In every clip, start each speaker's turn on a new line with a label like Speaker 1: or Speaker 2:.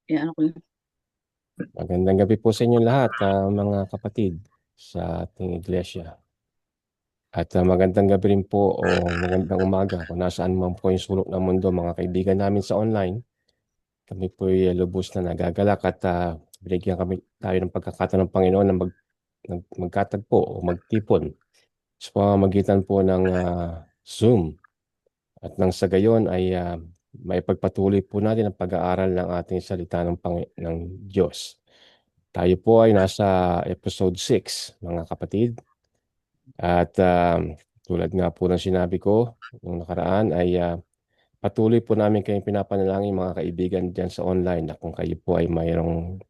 Speaker 1: Iano ko lang.
Speaker 2: Magandang gabi po sa inyo lahat, mga kapatid sa ating iglesia. At magandang gabi rin po o magandang umaga kung nasaan man po yung sulok ng mundo, mga kaibigan namin sa online. Kami po ay lubos na nagagalak at binigyan kami tayo ng pagkakataon ng Panginoon na magkatagpo o magtipon sa pamamagitan po ng Zoom. At nang sa gayon ay maipagpatuloy po natin ang pag-aaral ng ating salita ng Diyos. Tayo po ay nasa episode 6, mga kapatid. At tulad nga po ng sinabi ko nung nakaraan ay patuloy po namin kayong pinapanalangin, mga kaibigan dyan sa online, na kung kayo po ay mayroong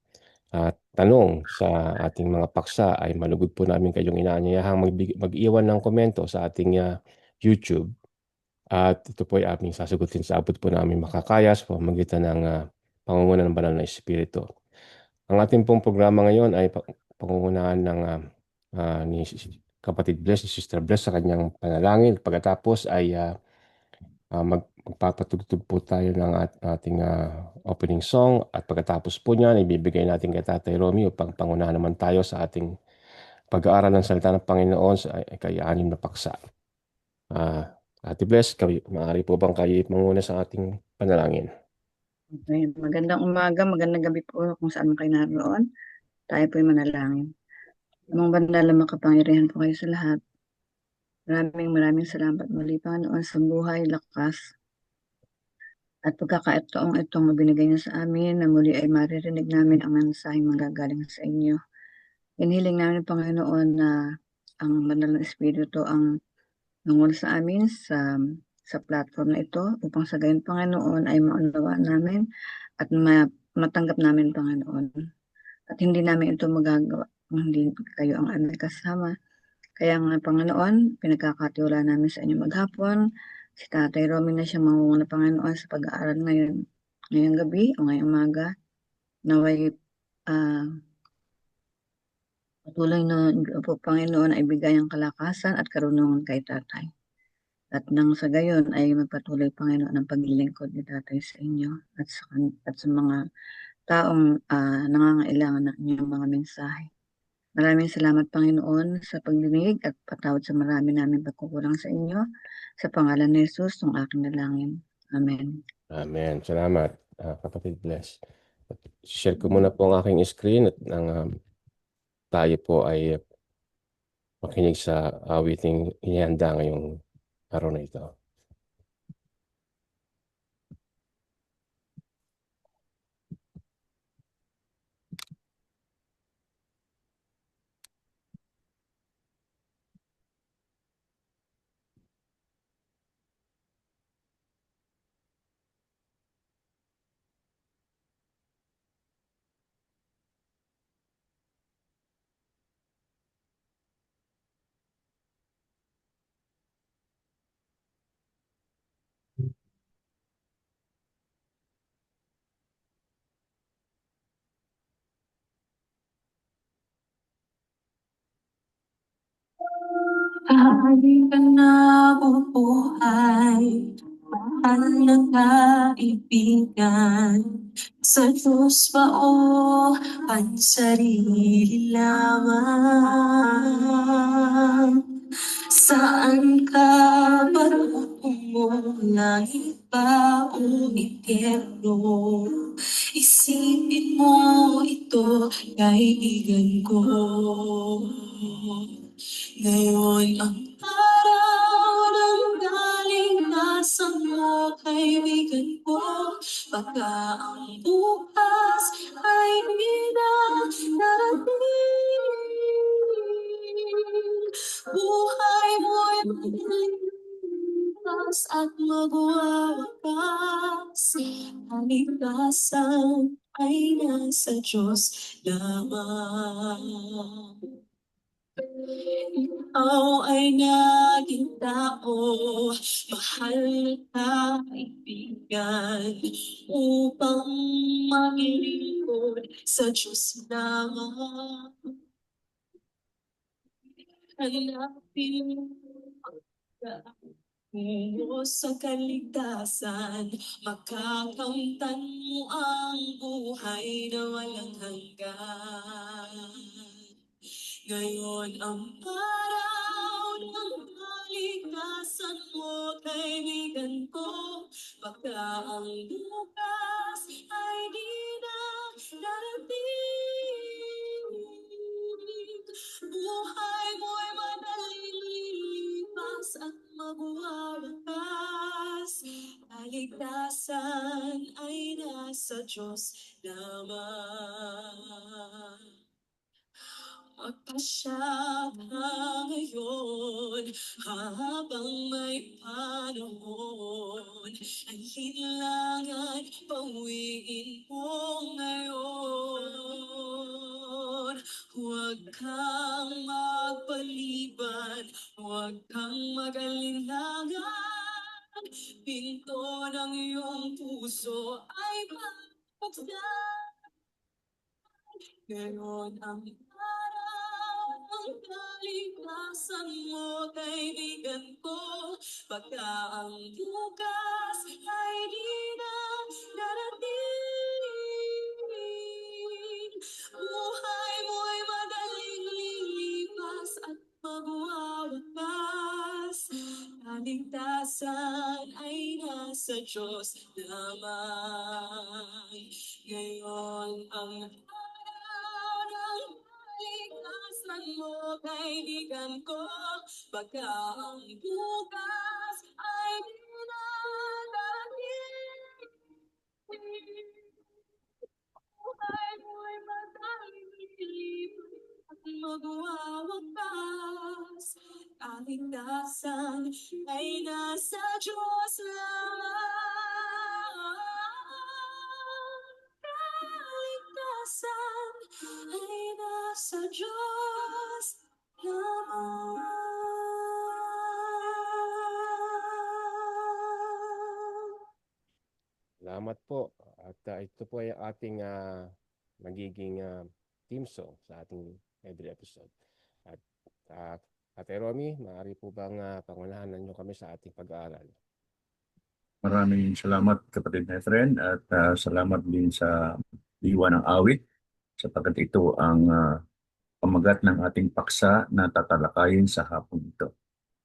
Speaker 2: tanong sa ating mga paksa ay malugod po namin kayong inaanyayahang mag-iwan ng komento sa ating YouTube. At ito po ay aming sasagutin sa abot po namin makakaya sa pamamagitan ng pangunguna ng banal na Espiritu. Ang ating pong programa ngayon ay pangungunahan ng ni Kapatid Bless, ni Sister Bless sa kanyang panalangin. Pagkatapos ay magpapatugtog po tayo ng ating opening song, at pagkatapos po niyan, ibibigay natin kay Tatay Romy upang pangunahan naman tayo sa ating pag-aaral ng salita ng Panginoon sa kay-anim na paksa. Ate Bless, maaari po bang kayo manguna sa ating panalangin?
Speaker 1: Okay. Magandang umaga, magandang gabi po kung saan man kayo naroon. Tayo po'y manalangin. Amang banal na makapangyarihan po kayo sa lahat. Maraming salamat muli, Panginoon, sa buhay, lakas, at pagkakataong itong mabinigay niyo sa amin na muli ay maririnig namin ang mensaheng manggagaling sa inyo. Inihiling namin, Panginoon, na ang banal na Espiritu ang nanguna sa amin sa platform na ito upang sa gayon, Panginoon, ay maunawaan namin at matanggap namin, Panginoon. At hindi namin ito magagawa kung hindi kayo ang aming kasama. Kaya nga, Panginoon, pinagkakatiwala namin sa inyo maghapon. Si Tatay Romy na siya mangunguna, Panginoon, sa pag-aaral ngayong gabi o ngayong umaga. Naway patuloy na po, Panginoon, ay bigay ang kalakasan at karunungan kay Tatay. At nang sa gayon ay magpatuloy, Panginoon, ang paglilingkod ni Tatay sa inyo at sa mga taong nangangailangan ng inyong mga mensahe. Maraming salamat, Panginoon, sa pagdinig at patawad sa marami namin pagkukulang sa inyo. Sa pangalan ni Jesus, ang aking dalangin. Amen.
Speaker 2: Amen. Salamat, Kapatid Bless. Share ko muna po ang aking screen at tayo po ay makinig sa awiting inihanda ngayong araw na ito.
Speaker 3: Kahit ka na bubuhay, mahal na kaibigan, sa Diyos ba o pansarili lamang? Saan ka ba mo, langit ba o impyerno? Isipin mo ito, kaibigan ko. Ngayon ang araw ng kaligtasan mo, kaibigan ko. Baka ang bukas ay di na darating. Buhay mo'y magligtas at magwawakas. Kaligtasan ay nasa Diyos lamang. Ikaw ay naging tao, mahal na kaibigan, upang maglingkod sa Diyos lamang. Hanapin ang pagkakas Tungo sa kaligtasan, makakamtan mo ang buhay na walang hanggan. Ngayon ang araw ng kaligtasan mo, kaibigan ko. Baka ang bukas ay di na darating. Buhay mo'y madaling lilipas at magwawakas. Kaligtasan ay nasa Diyos lamang. Magpasya ka ngayon habang may panahon. Ang hinlangan, bawiin mo ngayon. Huwag kang magpaliban, huwag kang mag-alinlangan. Pinto ng iyong puso ay pagbuksan. Ngayon ang araw ng kaligtasan mo, kaibigan ko. Baka ang bukas ay di na darating. Buhay mo'y madaling lilipas at magwawakas. Kaligtasan ay nasa Diyos lamang. Ngayon ang araw ng kaligtasan mo, kaibigan ko. Baka ang bukas ay di na darating. Buhay mo'y madaling lilipas at magwawakas. Kaligtasan ay nasa Diyos lamang. Kaligtasan ay nasa Diyos lamang.
Speaker 2: Salamat po. At ito po ay ating magiging theme song sa ating every episode. At Ate Romy, maaari po bang pangunahan niyo kami sa ating pag-aaral?
Speaker 4: Maraming salamat kapatid na friend at salamat din sa diwa ng awit sapagkat ito ang pamagat ng ating paksa na tatalakayin sa hapon ito.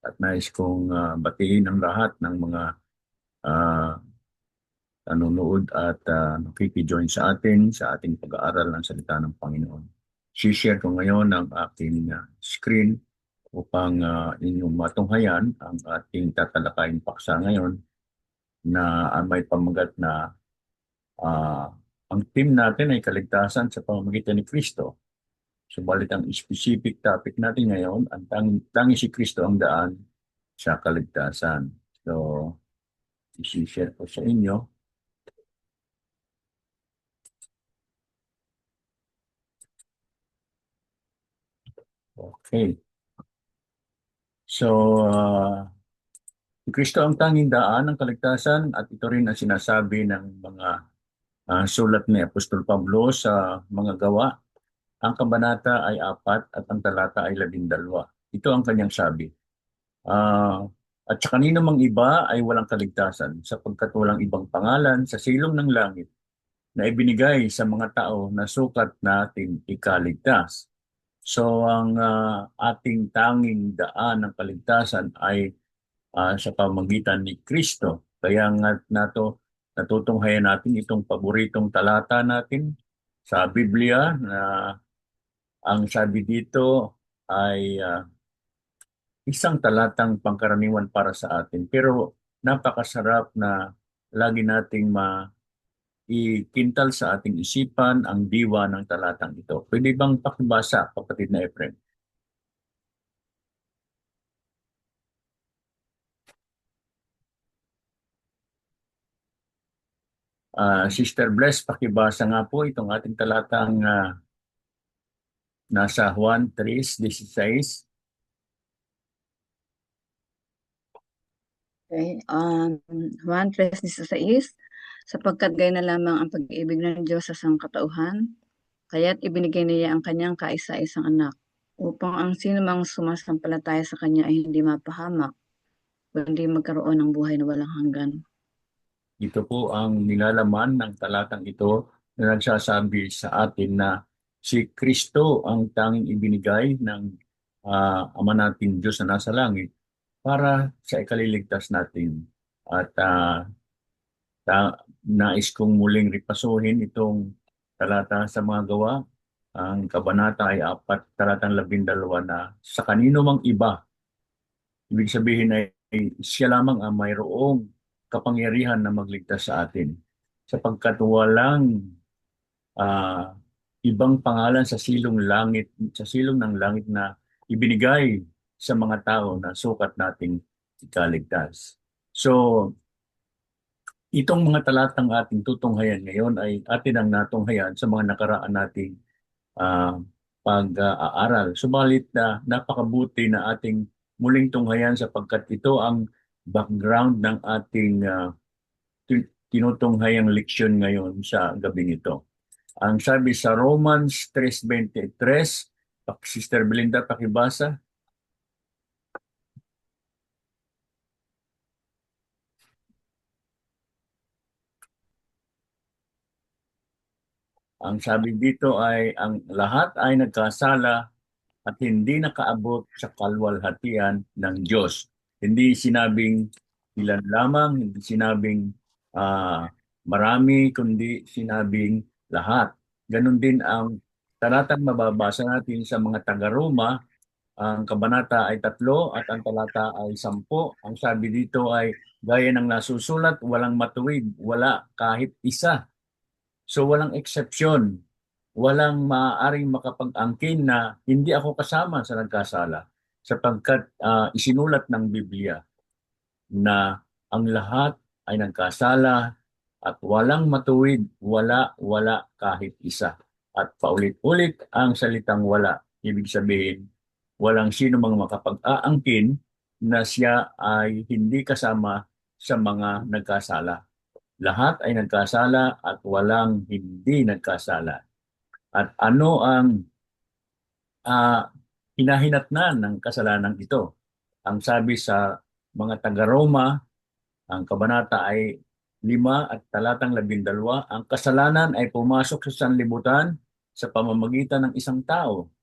Speaker 4: At nais kong batiin ang lahat ng mga nanonood at nakikijoin sa ating pag-aaral ng salita ng Panginoon. Si-share ko ngayon ang aking screen upang inyong matunghayan ang ating tatalakayin paksa ngayon na may pamagat na ang theme natin ay kaligtasan sa pamamagitan ni Kristo. Subalit ang specific topic natin ngayon, ang tangi si Kristo ang daan sa kaligtasan. So, isi-share ko sa inyo. Okay. So, si Kristo ang tanging daan ng kaligtasan at ito rin ang sinasabi ng mga sulat ni Apostol Pablo sa mga gawa. Ang kabanata ay 4 at ang talata ay 12. Ito ang kanyang sabi. At sa kanino mang iba ay walang kaligtasan sapagkat walang ibang pangalan sa silong ng langit na ibinigay sa mga tao na sukat natin ikaligtas. So ang ating tanging daan ng kaligtasan ay sa pamamagitan ni Kristo. Kaya nga natutunghayan natin itong paboritong talata natin sa Biblia na ang sabi dito ay isang talatang pangkaraniwan para sa atin. Pero napakasarap na lagi nating ikintal sa ating isipan ang diwa ng talatang ito. Pwede bang pakibasa, kapatid na Efren? Sister Bless, pakibasa nga po itong ating talatang nasa Juan 3:16.
Speaker 1: Okay. Juan 3:16, sapagkat gaya na lamang ang pag-ibig ng Diyos sa sangkatauhan, kaya't ibinigay niya ang kanyang kaisa-isang anak, upang ang sino mang sumasampalataya sa kanya ay hindi mapahamak, kundi magkaroon ng buhay na walang hanggan.
Speaker 4: Ito po ang nilalaman ng talatang ito na nagsasabi sa atin na si Kristo ang tanging ibinigay ng Ama nating Diyos na nasa langit para sa ikaliligtas natin. At nais kong muling ripasuhin itong talata sa mga gawa. Ang kabanata ay 4, talatang 12 na sa kanino mang iba, ibig sabihin ay siya lamang ang mayroong kapangyarihan na magligtas sa atin. Sapagkat walang ah, ibang pangalan sa silong langit, sa silong ng langit na ibinigay sa mga tao na sukat nating ikaligtas. So, itong mga talatang ating tutunghayan ngayon ay atin ang natunghayan sa mga nakaraan nating ah, pag-aaral. Subalit na napakabuti na ating muling tunghayan sapagkat ito ang background ng ating tinutunghayang leksyon ngayon sa gabing ito. Ang sabi sa Romans 3:23, Sister Belinda, pakibasa. Ang sabi dito ay ang lahat ay nagkasala at hindi nakaabot sa kalwalhatian ng Diyos. Hindi sinabing ilan lamang, hindi sinabing marami, kundi sinabing lahat. Ganon din ang talatang mababasa natin sa mga taga-Roma. Ang kabanata ay 3 at ang talata ay 10. Ang sabi dito ay gaya ng nasusulat, walang matuwid, wala kahit isa. So walang eksepsyon, walang maaaring makapag-angkin na hindi ako kasama sa nagkasala sapagkat isinulat ng Biblia na ang lahat ay nagkasala at walang matuwid, wala kahit isa. At paulit-ulit ang salitang wala. Ibig sabihin, walang sino mang makapag-aangkin na siya ay hindi kasama sa mga nagkasala. Lahat ay nagkasala at walang hindi nagkasala. At ano ang hinahinatnan ng kasalanan ito? Ang sabi sa mga taga-Roma, ang kabanata ay 5 at talatang 12, ang kasalanan ay pumasok sa sanlibutan sa pamamagitan ng isang tao.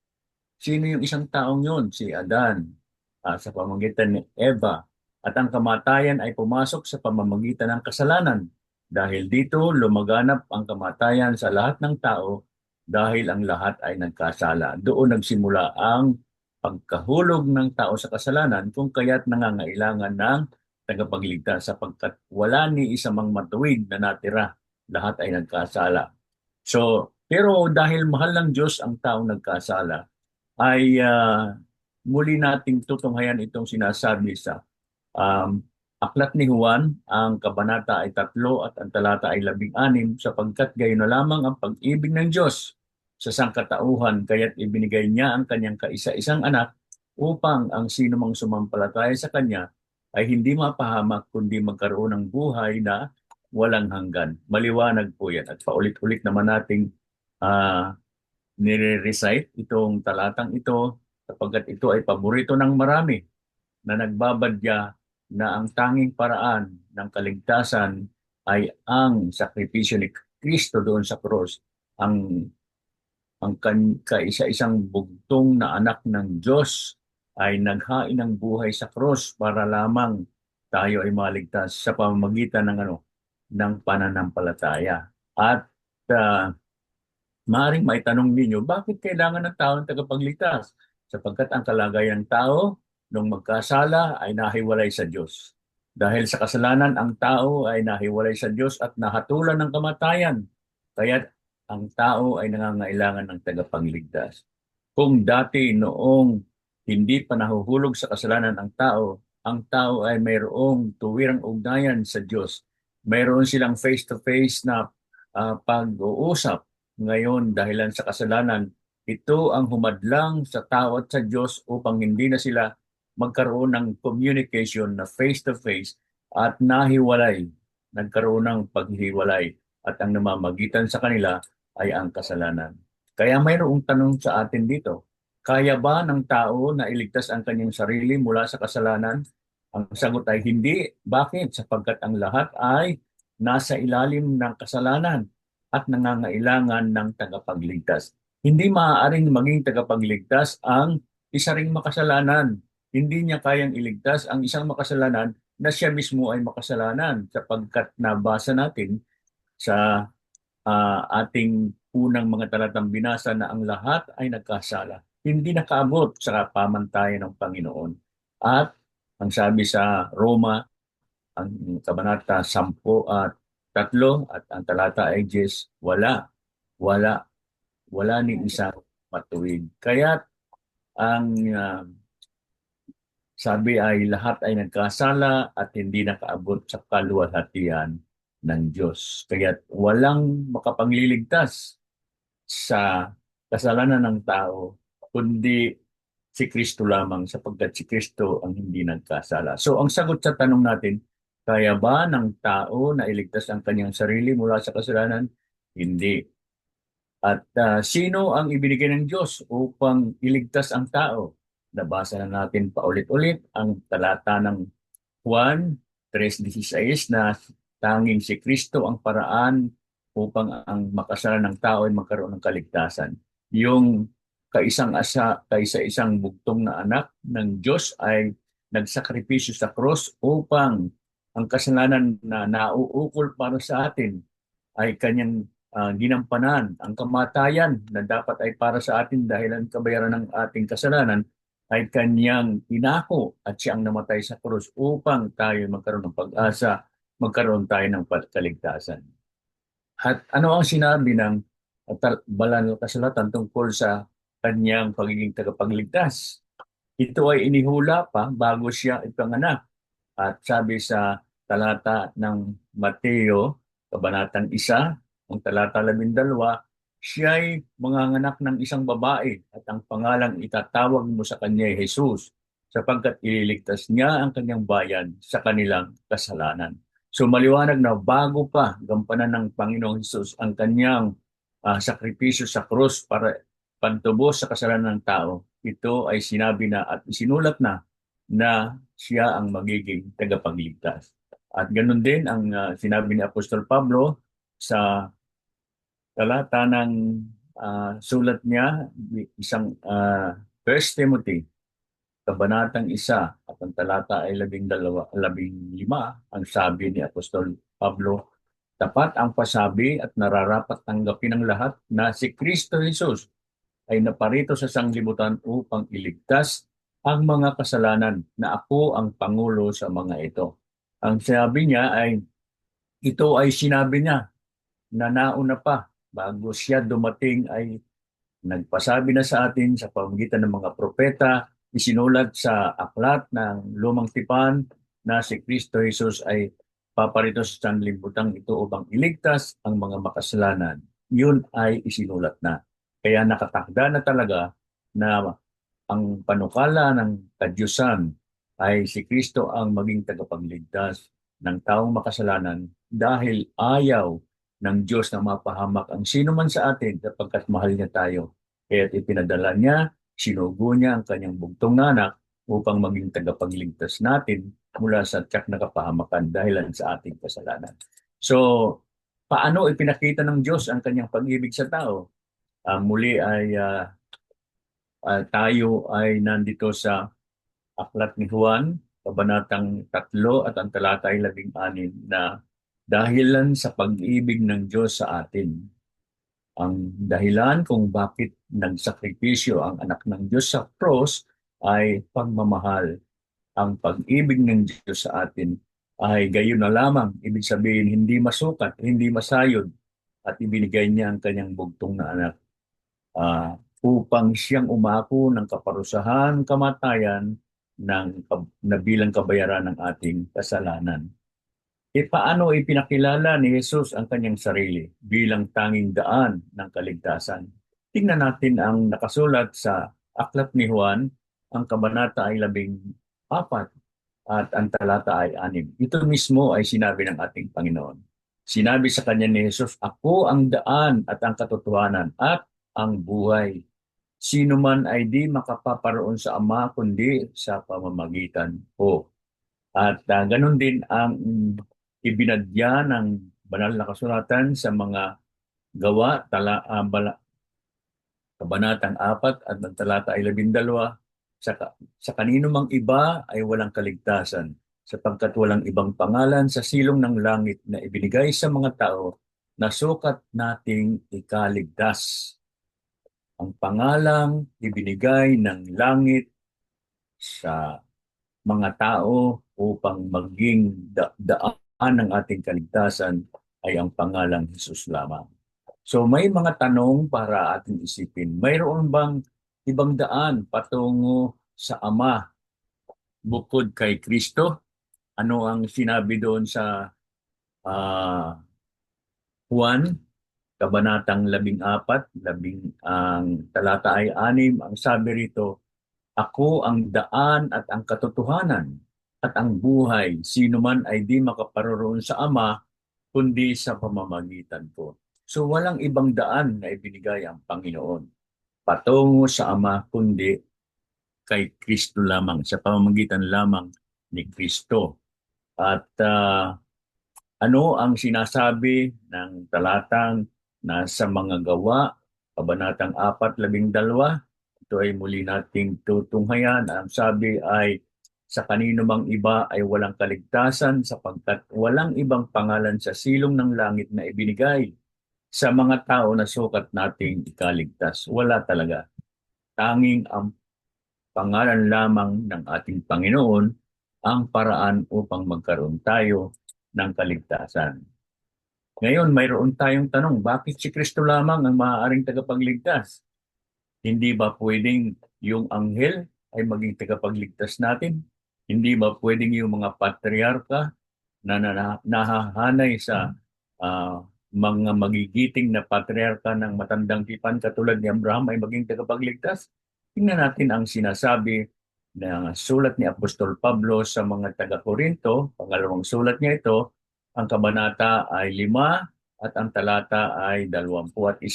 Speaker 4: Sino yung isang taong yun? Si Adan, sa pamamagitan ni Eva. At ang kamatayan ay pumasok sa pamamagitan ng kasalanan. Dahil dito, lumaganap ang kamatayan sa lahat ng tao dahil ang lahat ay nagkasala. Doon nagsimula ang pagkahulog ng tao sa kasalanan kung kaya't nangangailangan ng tagapagligtas sapagkat wala ni isa mang matuwid na natira. Lahat ay nagkasala. So, pero dahil mahal ng Diyos ang taong nagkasala, ay muli nating tutunghayan itong sinasabi sa Aklat ni Juan, ang kabanata ay 3 at ang talata ay 16, sapagkat gayon na lamang ang pag-ibig ng Diyos sa sangkatauhan, kaya't ibinigay niya ang kanyang kaisa-isang anak upang ang sino mang sumampalataya sa kanya ay hindi mapahamak kundi magkaroon ng buhay na walang hanggan. Maliwanag po yan at paulit-ulit naman nating nire-recite itong talatang ito sapagkat ito ay paborito ng marami na nagbabadya na ang tanging paraan ng kaligtasan ay ang sakripisyo ni Kristo doon sa krus. Ang kaisa-isang bugtong na anak ng Diyos ay naghain ng buhay sa krus para lamang tayo ay maligtas sa pamamagitan ng pananampalataya. At maaaring maitanong ninyo, bakit kailangan ng tao ng tagapagligtas? Sapagkat ang kalagayan ng tao nung magkasala ay nahiwalay sa Diyos. Dahil sa kasalanan, ang tao ay nahiwalay sa Diyos at nahatulan ng kamatayan. Kaya ang tao ay nangangailangan ng tagapagligtas. Kung dati noong hindi pa nahuhulog sa kasalanan ang tao ay mayroong tuwirang ugnayan sa Diyos. Mayroon silang face-to-face na pag-uusap. Ngayon, dahilan sa kasalanan, ito ang humadlang sa tao at sa Diyos upang hindi na sila magkaroon ng communication na face-to-face at nahiwalay. Nagkaroon ng paghiwalay at ang namamagitan sa kanila ay ang kasalanan. Kaya mayroong tanong sa atin dito, kaya ba ng tao na iligtas ang kanyang sarili mula sa kasalanan? Ang sagot ay hindi. Bakit? Sapagkat ang lahat ay nasa ilalim ng kasalanan at nangangailangan ng tagapagligtas. Hindi maaaring maging tagapagligtas ang isa ring makasalanan. Hindi niya kayang iligtas ang isang makasalanan na siya mismo ay makasalanan, sapagkat nabasa natin sa ating unang mga talatang binasa na ang lahat ay nagkasala. Hindi nakaabot sa pamantayan ng Panginoon. At ang sabi sa Roma, ang kabanata 10 at 3 at ang talata ay 10, wala, wala ni isang matuwid. Kaya ang sabi ay lahat ay nagkasala at hindi nakaabot sa kaluwalhatian ng Diyos. Kaya walang makapangliligtas sa kasalanan ng tao, kundi si Kristo lamang, sapagkat si Kristo ang hindi nagkasala. So ang sagot sa tanong natin, kaya ba ng tao na iligtas ang kanyang sarili mula sa kasalanan? Hindi. At sino ang ibinigay ng Diyos upang iligtas ang tao? Nabasa na natin paulit-ulit ang talata ng Juan 3:16 na tanging si Kristo ang paraan upang ang makasalan ng tao ay magkaroon ng kaligtasan. Yung kaisa-isang bugtong na anak ng Diyos ay nagsakripisyo sa cross upang ang kasalanan na nauukol para sa atin ay kanyang ginampanan. Ang kamatayan na dapat ay para sa atin dahil ang kabayaran ng ating kasalanan ay kanyang inako at siyang namatay sa krus upang tayo magkaroon ng pag-asa, magkaroon tayo ng kaligtasan. At ano ang sinabi ng banal na kasulatan tungkol sa kanyang pagiging tagapagligtas? Ito ay inihula pa bago siya ipanganak. At sabi sa talata ng Mateo, kabanatang 1, ang talata 12, siya'y manganganak ng isang babae at ang pangalang itatawag mo sa kanya ay Jesus, sapagkat ililigtas niya ang kanyang bayan sa kanilang kasalanan. So maliwanag na bago pa gampanan ng Panginoong Jesus ang kanyang sakripisyo sa krus para pantubos sa kasalanan ng tao, ito ay sinabi na at isinulat na siya ang magiging tagapagligtas. At ganun din ang sinabi ni Apostol Pablo sa talata ng sulat niya, isang 1 Timothy, kabanatang 1 at ang talata ay 15, ang sabi ni Apostol Pablo, tapat ang pasabi at nararapat tanggapin ng lahat na si Kristo Jesus ay naparito sa sanglibutan upang iligtas ang mga kasalanan na ako ang pangulo sa mga ito. Ang sabi niya ay, ito ay sinabi niya na nauna pa bago siya dumating ay nagpasabi na sa atin sa pamamagitan ng mga propeta, isinulat sa aklat ng Lumang Tipan na si Kristo Jesus ay paparito sa sanglibutang ito upang iligtas ang mga makasalanan. Yun ay isinulat na. Kaya nakatakda na talaga na ang panukala ng kadyusan ay si Kristo ang maging tagapagligtas ng taong makasalanan dahil ayaw ng Diyos na mapahamak ang sino man sa atin sapagkat mahal niya tayo. Kaya't ipinadala niya, sinugo niya ang kanyang bugtong na anak upang maging tagapagligtas natin mula sa tiyak na kapahamakan dahilan sa ating kasalanan. So, paano ipinakita ng Diyos ang kanyang pag-ibig sa tao? Muli ay tayo ay nandito sa aklat ni Juan, kabanatang 3 at ang talata ay 16 na dahilan sa pag-ibig ng Diyos sa atin. Ang dahilan kung bakit nagsakripisyo ang anak ng Diyos sa cross ay pagmamahal. Ang pag-ibig ng Diyos sa atin ay gayon na lamang. Ibig sabihin, hindi masukat, hindi masayod at ibinigay niya ang kanyang bugtong na anak upang siyang umako ng kaparusahan, kamatayan na bilang kabayaran ng ating kasalanan. Paano ipinakilala ni Jesus ang kanyang sarili bilang tanging daan ng kaligtasan? Tingnan natin ang nakasulat sa aklat ni Juan, ang kabanata ay 14 at ang talata ay 6. Ito mismo ay sinabi ng ating Panginoon. Sinabi sa kanya ni Jesus, ako ang daan at ang katotohanan at ang buhay. Sino man ay di makapaparoon sa Ama kundi sa pamamagitan ko. At ganun din ang ibinadya ng banal na kasulatan sa mga gawa, kabanatang 4 at ng talata ay 12, sa kanino mang iba ay walang kaligtasan, sapagkat walang ibang pangalan sa silong ng langit na ibinigay sa mga tao na sukat nating ikaligtas. Ang pangalang ibinigay ng langit sa mga tao upang maging daan ng ating kaligtasan ay ang pangalang Jesus lamang. So may mga tanong para ating isipin. Mayroon bang ibang daan patungo sa Ama bukod kay Kristo? Ano ang sinabi doon sa Juan, Kabanatang 14, ang talata ay 6, ang sabi rito, ako ang daan at ang katotohanan at ang buhay. Sino man ay di makaparoroon sa Ama, kundi sa pamamagitan ko. So walang ibang daan na ibinigay ang Panginoon patungo sa Ama, kundi kay Kristo lamang, sa pamamagitan lamang ni Kristo. At ano ang sinasabi ng talatang nasa mga gawa, Kabanatang 4:12? Ito ay muli nating tutunghayan. Ang sabi ay, sa kanino mang iba ay walang kaligtasan, sapagkat walang ibang pangalan sa silong ng langit na ibinigay sa mga tao na sukat nating ikaligtas. Wala talaga. Tanging ang pangalan lamang ng ating Panginoon ang paraan upang magkaroon tayo ng kaligtasan. Ngayon, mayroon tayong tanong, bakit si Kristo lamang ang maaaring tagapagligtas? Hindi ba pwedeng yung anghel ay maging tagapagligtas natin? Hindi ba pwedeng yung mga patriarka na nahahanay sa mga magigiting na patriarka ng matandang tipan katulad ni Abraham ay maging tagapagligtas? Tingnan natin ang sinasabi ng sulat ni Apostol Pablo sa mga taga-Korinto, pangalawang sulat niya ito, ang kabanata ay 5 at ang talata ay 21.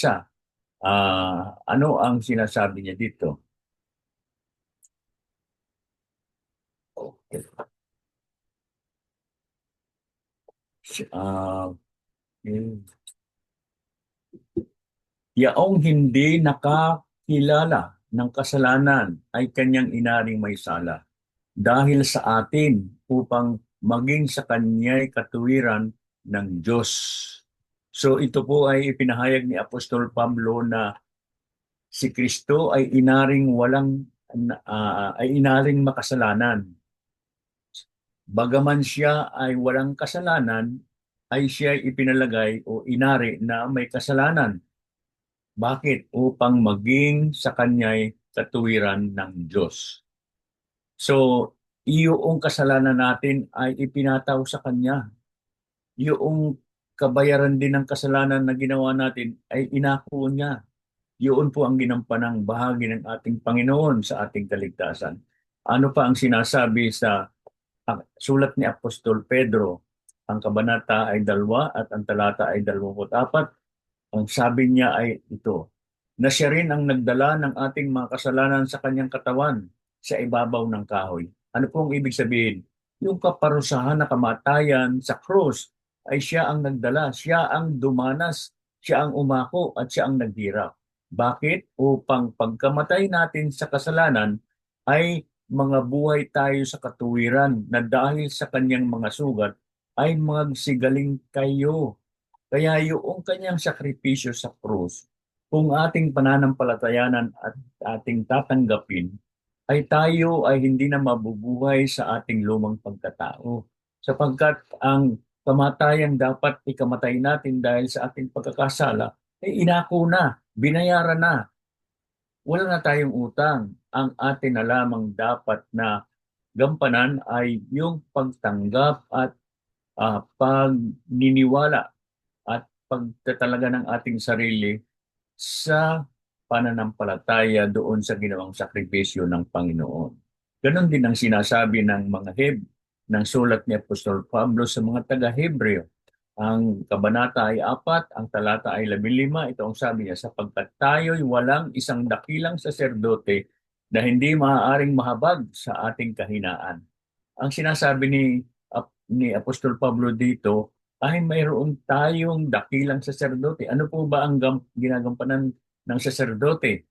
Speaker 4: Ano ang sinasabi niya dito? Okay. Yaong hindi nakakilala ng kasalanan ay kanyang inaring may sala dahil sa atin upang maging sa kanya'y katuwiran ng Diyos. So ito po ay ipinahayag ni Apostol Pablo na si Kristo ay inaring makasalanan. Bagaman siya ay walang kasalanan, ay siya ay ipinalagay o inari na may kasalanan. Bakit? Upang maging sa kanya'y katuwiran ng Diyos. So, yung kasalanan natin ay ipinataw sa kanya. Yung kabayaran din ng kasalanan na ginawa natin ay inako niya. Yun po ang ginampanang bahagi ng ating Panginoon sa ating kaligtasan. Ano pa ang sinasabi sa sulat ni Apostol Pedro? Ang kabanata ay 2 at ang talata ay 24. Ang sabi niya ay ito, na siya rin ang nagdala ng ating mga kasalanan sa kanyang katawan sa ibabaw ng kahoy. Ano pong ibig sabihin? Yung kaparusahan na kamatayan sa krus ay siya ang nagdala, siya ang dumanas, siya ang umako at siya ang naghirap. Bakit? Upang pagkamatay natin sa kasalanan ay mga buhay tayo sa katuwiran na dahil sa kanyang mga sugat ay magsigaling kayo. Kaya yung kanyang sakripisyo sa krus, kung ating pananampalatayanan at ating tatanggapin, ay tayo ay hindi na mabubuhay sa ating lumang pagkatao. Sapagkat ang kamatayang dapat ikamatay natin dahil sa ating pagkakasala, ay inako na, binayaran na. Wala na tayong utang. Ang atin na lamang dapat na gampanan ay yung pagtanggap at pagniniwala at pagtatalaga ng ating sarili sa pananampalataya doon sa ginawang sakripisyo ng Panginoon. Ganon din ang sinasabi ng mga ng sulat ni Apostol Pablo sa mga taga-Hebreo. Ang kabanata ay 4, ang talata ay 15. Ito ang sabi niya, sapagkat tayo'y walang isang dakilang saserdote na hindi maaaring mahabag sa ating kahinaan. ang sinasabi ni Apostol Pablo dito ay mayroon tayong dakilang saserdote. Ano po ba ang ginagampanan ng saserdote?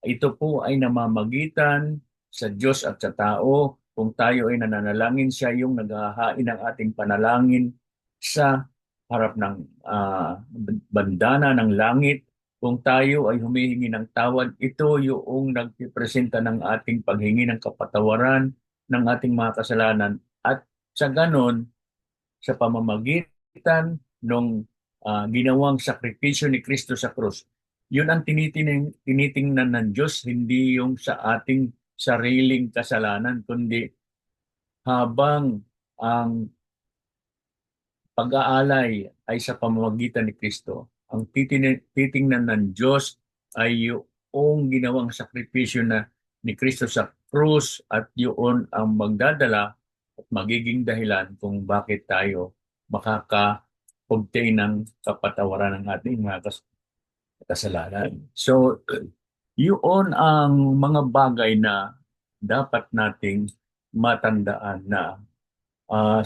Speaker 4: Ito po ay namamagitan sa Diyos at sa tao. Kung tayo ay nananalangin, siya yung naghahain ng ating panalangin sa harap ng bandana ng langit. Kung tayo ay humihingi ng tawad, ito yung nagpipresenta ng ating paghingi ng kapatawaran ng ating mga kasalanan. At sa ganon, sa pamamagitan ng ginawang sakripisyo ni Kristo sa krus. Yun ang tinitingnan ng Diyos, hindi yung sa ating sariling kasalanan, kundi habang ang pag-aalay ay sa pamamagitan ni Kristo, ang titingnan ng Diyos ay yung ginawang sakripisyo na ni Kristo sa krus at yun ang magdadala at magiging dahilan kung bakit tayo makaka-obtain ng kapatawaran ng ating mga kasalanan. So, yun ang mga bagay na dapat nating matandaan na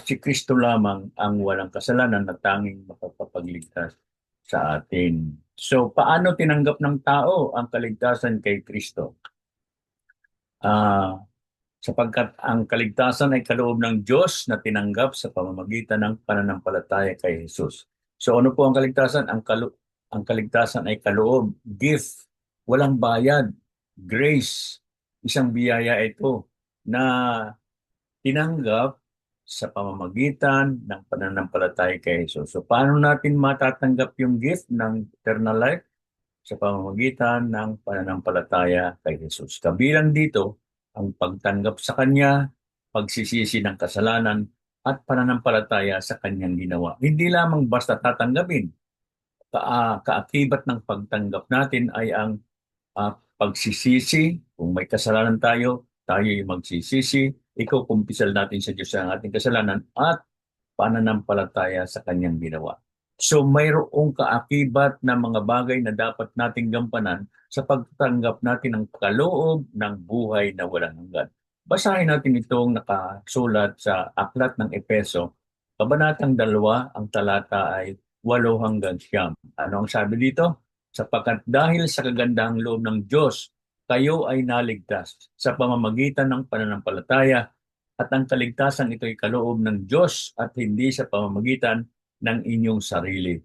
Speaker 4: si Kristo lamang ang walang kasalanan na tanging makapagligtas sa atin. So, paano tinanggap ng tao ang kaligtasan kay Kristo? Sapagkat ang kaligtasan ay kaloob ng Diyos na tinanggap sa pamamagitan ng pananampalataya kay Jesus. So ano po ang kaligtasan? Ang kaligtasan ay kaloob, gift, walang bayad, grace. Isang biyaya ito na tinanggap sa pamamagitan ng pananampalataya kay Jesus. So paano natin matatanggap yung gift ng eternal life? Sa pamamagitan ng pananampalataya kay Jesus. Kabilang dito ang pagtanggap sa Kanya, pagsisisi ng kasalanan, at pananampalataya sa Kanyang ginawa. Hindi lamang basta tatanggapin. Kaakibat ng pagtanggap natin ay ang pagsisisi. Kung may kasalanan tayo yung magsisisi. Ikukumpisal natin sa Diyos ang ating kasalanan at pananampalataya sa Kanyang ginawa. So mayroong kaakibat na mga bagay na dapat nating gampanan sa pagtanggap natin ng kaloob ng buhay na walang hanggan. Basahin natin itong nakasulat sa Aklat ng Epeso, Kabanatang 2, ang talata ay 8 hanggang 9. Ano ang sabi dito? Sapagkat dahil sa kagandahang loob ng Diyos, kayo ay naligtas sa pamamagitan ng pananampalataya at ang kaligtasan ito ay kaloob ng Diyos at hindi sa pamamagitan ng inyong sarili.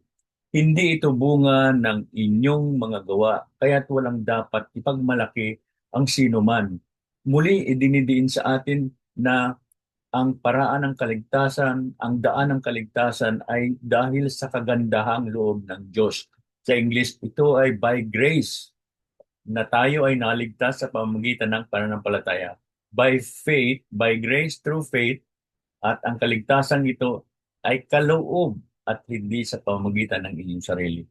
Speaker 4: Hindi ito bunga ng inyong mga gawa, kaya't walang dapat ipagmalaki ang sinuman. Muli, idinidiin sa atin na ang paraan ng kaligtasan, ang daan ng kaligtasan ay dahil sa kagandahang loob ng Diyos. Sa English, ito ay by grace na tayo ay naligtas sa pamamagitan ng pananampalataya. By faith, by grace through faith, at ang kaligtasan ito ay kaloob at hindi sa pamamagitan ng inyong sarili.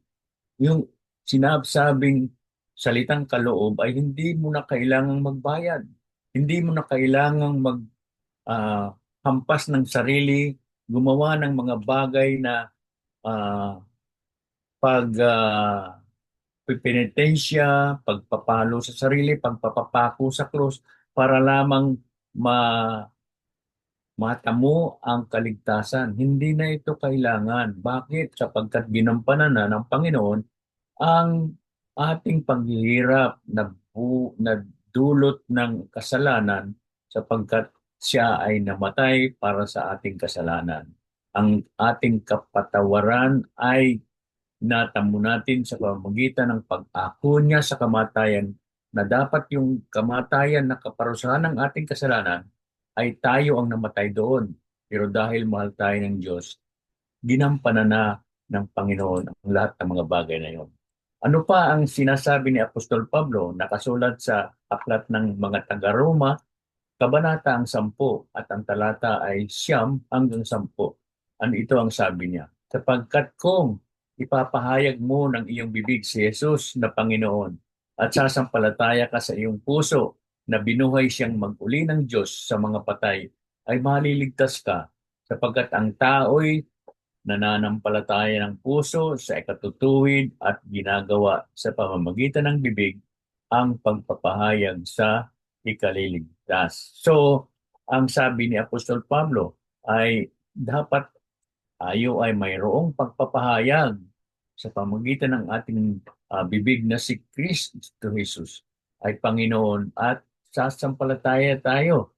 Speaker 4: Yung sinabing salitang kaloob ay hindi mo na kailangang magbayad. Hindi mo na kailangang hampas ng sarili, gumawa ng mga bagay na penitensya, pagpapalo sa sarili, pagpapapako sa krus para lamang matamo ang kaligtasan. Hindi na ito kailangan. Bakit? Sapagkat ginampanan na ng Panginoon ang ating paghihirap na dulot ng kasalanan sapagkat siya ay namatay para sa ating kasalanan. Ang ating kapatawaran ay natamo natin sa pamamagitan ng pag-ako niya sa kamatayan na dapat yung kamatayan na kaparusahan ng ating kasalanan ay tayo ang namatay doon. Pero dahil mahal tayo ng Diyos, ginampanan na ng Panginoon ang lahat ng mga bagay na yon. Ano pa ang sinasabi ni Apostol Pablo nakasulat sa Aklat ng mga taga-Roma, Kabanata ang 10 at ang talata ay 9 hanggang 10. Ano ito ang sabi niya? Sapagkat kung ipapahayag mo ng iyong bibig si Jesus na Panginoon at sasampalataya ka sa iyong puso na binuhay siyang mag-uli ng Diyos sa mga patay, ay maliligtas ka sapagkat ang tao'y nananampalataya ng puso sa ikatutuwid at ginagawa sa pamamagitan ng bibig ang pagpapahayag sa ikaliligtas. So, ang sabi ni Apostol Pablo ay dapat tayo ay mayroong pagpapahayag sa pamamagitan ng ating bibig na si Kristo Jesus ay Panginoon at sasampalataya tayo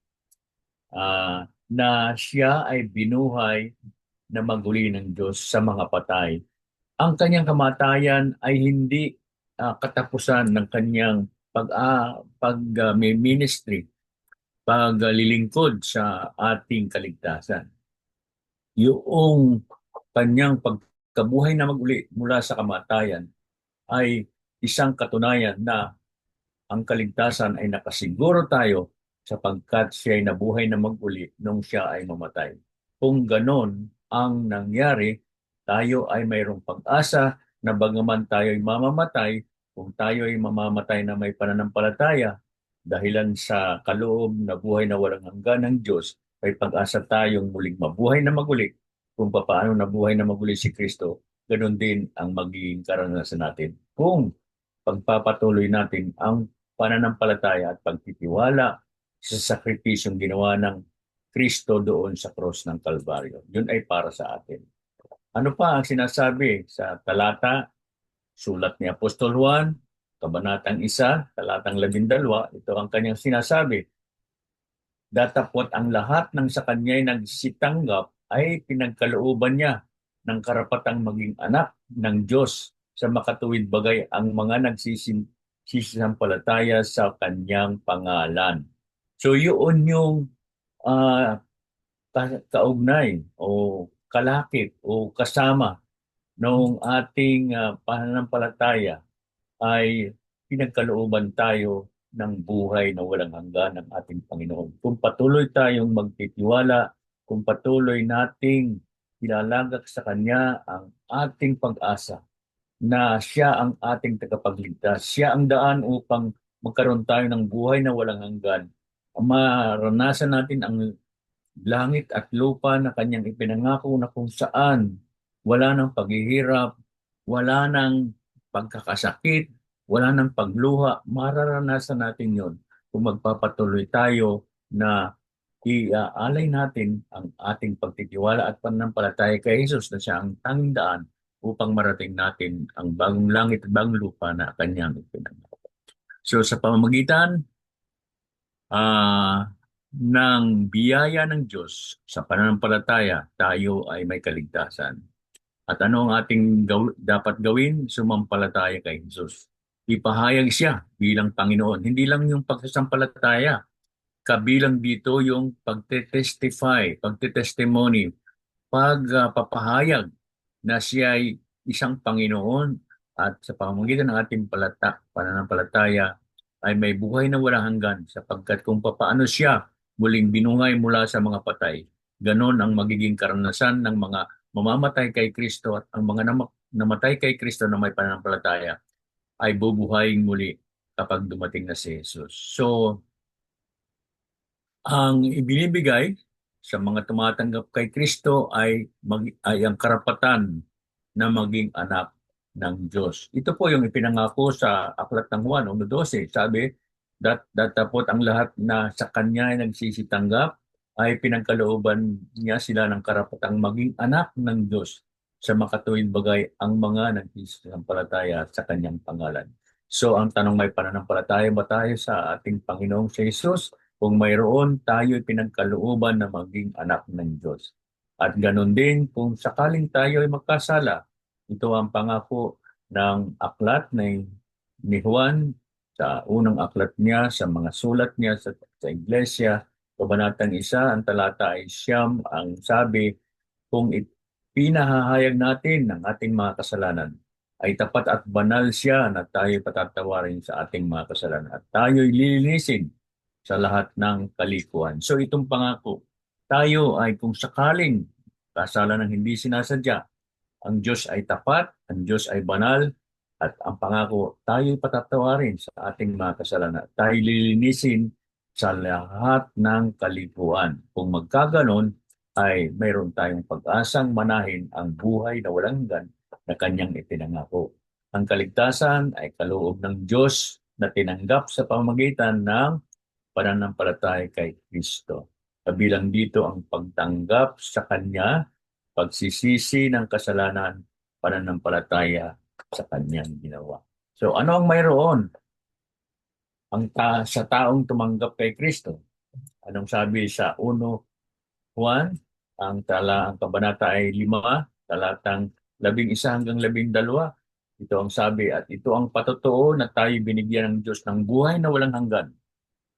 Speaker 4: na siya ay binuhay na maguli ng Diyos sa mga patay. Ang kanyang kamatayan ay hindi katapusan ng kanyang may ministry, paglilingkod sa ating kaligtasan. Yung kanyang pagkabuhay na maguli mula sa kamatayan ay isang katunayan na ang kaligtasan ay nakasiguro tayo sapagkat siya ay nabuhay na maguli nung siya ay mamatay. Kung ganon ang nangyari, tayo ay mayroong pag-asa na bagaman tayo ay mamamatay, kung tayo ay mamamatay na may pananampalataya, dahilan sa kaloob na buhay na walang hanggan ng Diyos, may pag-asa tayong muling mabuhay na maguli. Kung paano nabuhay na maguli si Kristo, ganon din ang magiging karanasan natin. Kung pagpapatuloy natin ang pananampalataya at pagtitiwala sa sakripisyong ginawa ng Kristo doon sa cross ng Kalbaryo. Yun ay para sa atin. Ano pa ang sinasabi sa talata, sulat ni Apostol Juan, Kabanatang 1, talatang 12, ito ang kanyang sinasabi. Datapwat ang lahat ng sa kanya'y nagsitanggap ay pinagkalooban niya ng karapatang maging anak ng Diyos sa makatuwid bagay ang mga nagsisisampalataya sa kanyang pangalan. So yun yung kaugnay o kalakip o kasama ng ating pananampalataya ay pinagkalooban tayo ng buhay na walang hanggan ng ating Panginoon. Kung patuloy tayong magtitiwala, kung patuloy nating ilalagak sa Kanya ang ating pag-asa na siya ang ating tagapagligtas, siya ang daan upang magkaroon tayo ng buhay na walang hanggan, maranasan natin ang langit at lupa na kanyang ipinangako na kung saan wala ng paghihirap, wala ng pagkakasakit, wala ng pagluha, mararanasan natin yon kung magpapatuloy tayo na iaalay natin ang ating pagtitiwala at pananampalataya kay Jesus na siya ang tanging daan upang marating natin ang bagong langit at bagong lupa na kanyang ipinangako. So sa pamamagitan ng biyaya ng Diyos sa pananampalataya, tayo ay may kaligtasan. At ano ang ating dapat gawin? Sumampalataya kay Jesus. Ipahayag siya bilang Panginoon. Hindi lang yung pagsasampalataya, kabilang dito yung pagtetestify, pagtetestimony, pagpapahayag na siya ay isang Panginoon at sa pamamagitan ng ating pananampalataya ay may buhay na walang hanggan sapagkat kung paano siya muling binuhay mula sa mga patay, ganon ang magiging karanasan ng mga mamamatay kay Kristo at ang mga namatay kay Kristo na may pananampalataya ay bubuhayin muli kapag dumating na si Jesus. So, ang ibinibigay sa mga tumatanggap kay Kristo ay ang karapatan na maging anak ng Diyos. Ito po yung ipinangako sa Aklat ng Juan 1:12. Sabi, datapot ang lahat na sa Kanya ay nagsisitanggap ay pinagkalooban niya sila ng karapatang maging anak ng Diyos sa makatuwid bagay ang mga nagsisisampalataya sa Kanyang pangalan. So ang tanong, may pananampalataya ba tayo sa ating Panginoong si Jesus? Kung mayroon, tayo pinagkalooban na maging anak ng Diyos. At ganun din kung sakaling tayo ay magkasala, ito ang pangako ng aklat ni Juan sa unang aklat niya, sa mga sulat niya sa iglesia, Kabanatang 1, ang talata ay 9, ang sabi, kung pinahahayag natin ng ating mga kasalanan, ay tapat at banal siya na tayo patatawarin sa ating mga kasalanan at tayo'y lilinisin sa lahat ng kalikuan. So itong pangako, tayo ay kung sakaling kasala ng hindi sinasadya, ang Diyos ay tapat, ang Diyos ay banal, at ang pangako, tayo'y patatawarin sa ating mga kasalanan. Tayo lilinisin sa lahat ng kalikuan. Kung magkaganon, ay mayroon tayong pag-asang manahin ang buhay na walang hanggan na kanyang ipinangako. Ang kaligtasan ay kaloob ng Diyos na tinanggap sa pamamagitan ng pananampalataya kay Kristo. Kabilang dito ang pagtanggap sa Kanya, pagsisisi ng kasalanan, pananampalataya sa Kanyang ginawa. So ano ang mayroon sa taong tumanggap kay Kristo? Anong sabi sa 1 Juan, ang kabanata ay 5, talatang 11 hanggang 12. Ito ang sabi, at ito ang patotoo na tayo binigyan ng Diyos ng buhay na walang hanggan.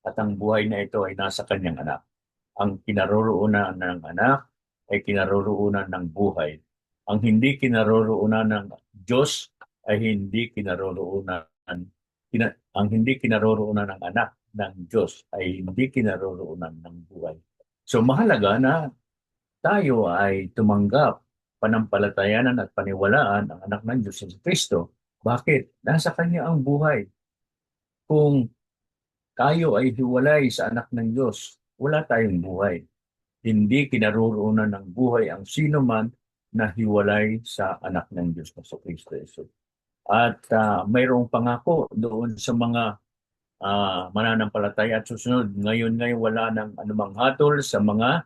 Speaker 4: At ang buhay na ito ay nasa kanyang anak. Ang kinaroroonan ng anak ay kinaroroonan ng buhay. Ang hindi kinaroroonan ng Diyos ay hindi kinaroroonan ang hindi kinaroroonan ng anak ng Diyos ay hindi kinaroroonan ng buhay. So mahalaga na tayo ay tumanggap, panampalatayanan at paniwalaan ang anak ng Diyos sa Kristo. Bakit? Nasa Kanya ang buhay. Kung tayo ay hiwalay sa anak ng Diyos, wala tayong buhay. Hindi kinaroroonan ng buhay ang sino man na hiwalay sa anak ng Diyos na sa Kristo Jesus. At mayroong pangako doon sa mga mananampalataya at susunod. Ngayon wala nang anumang hatol sa mga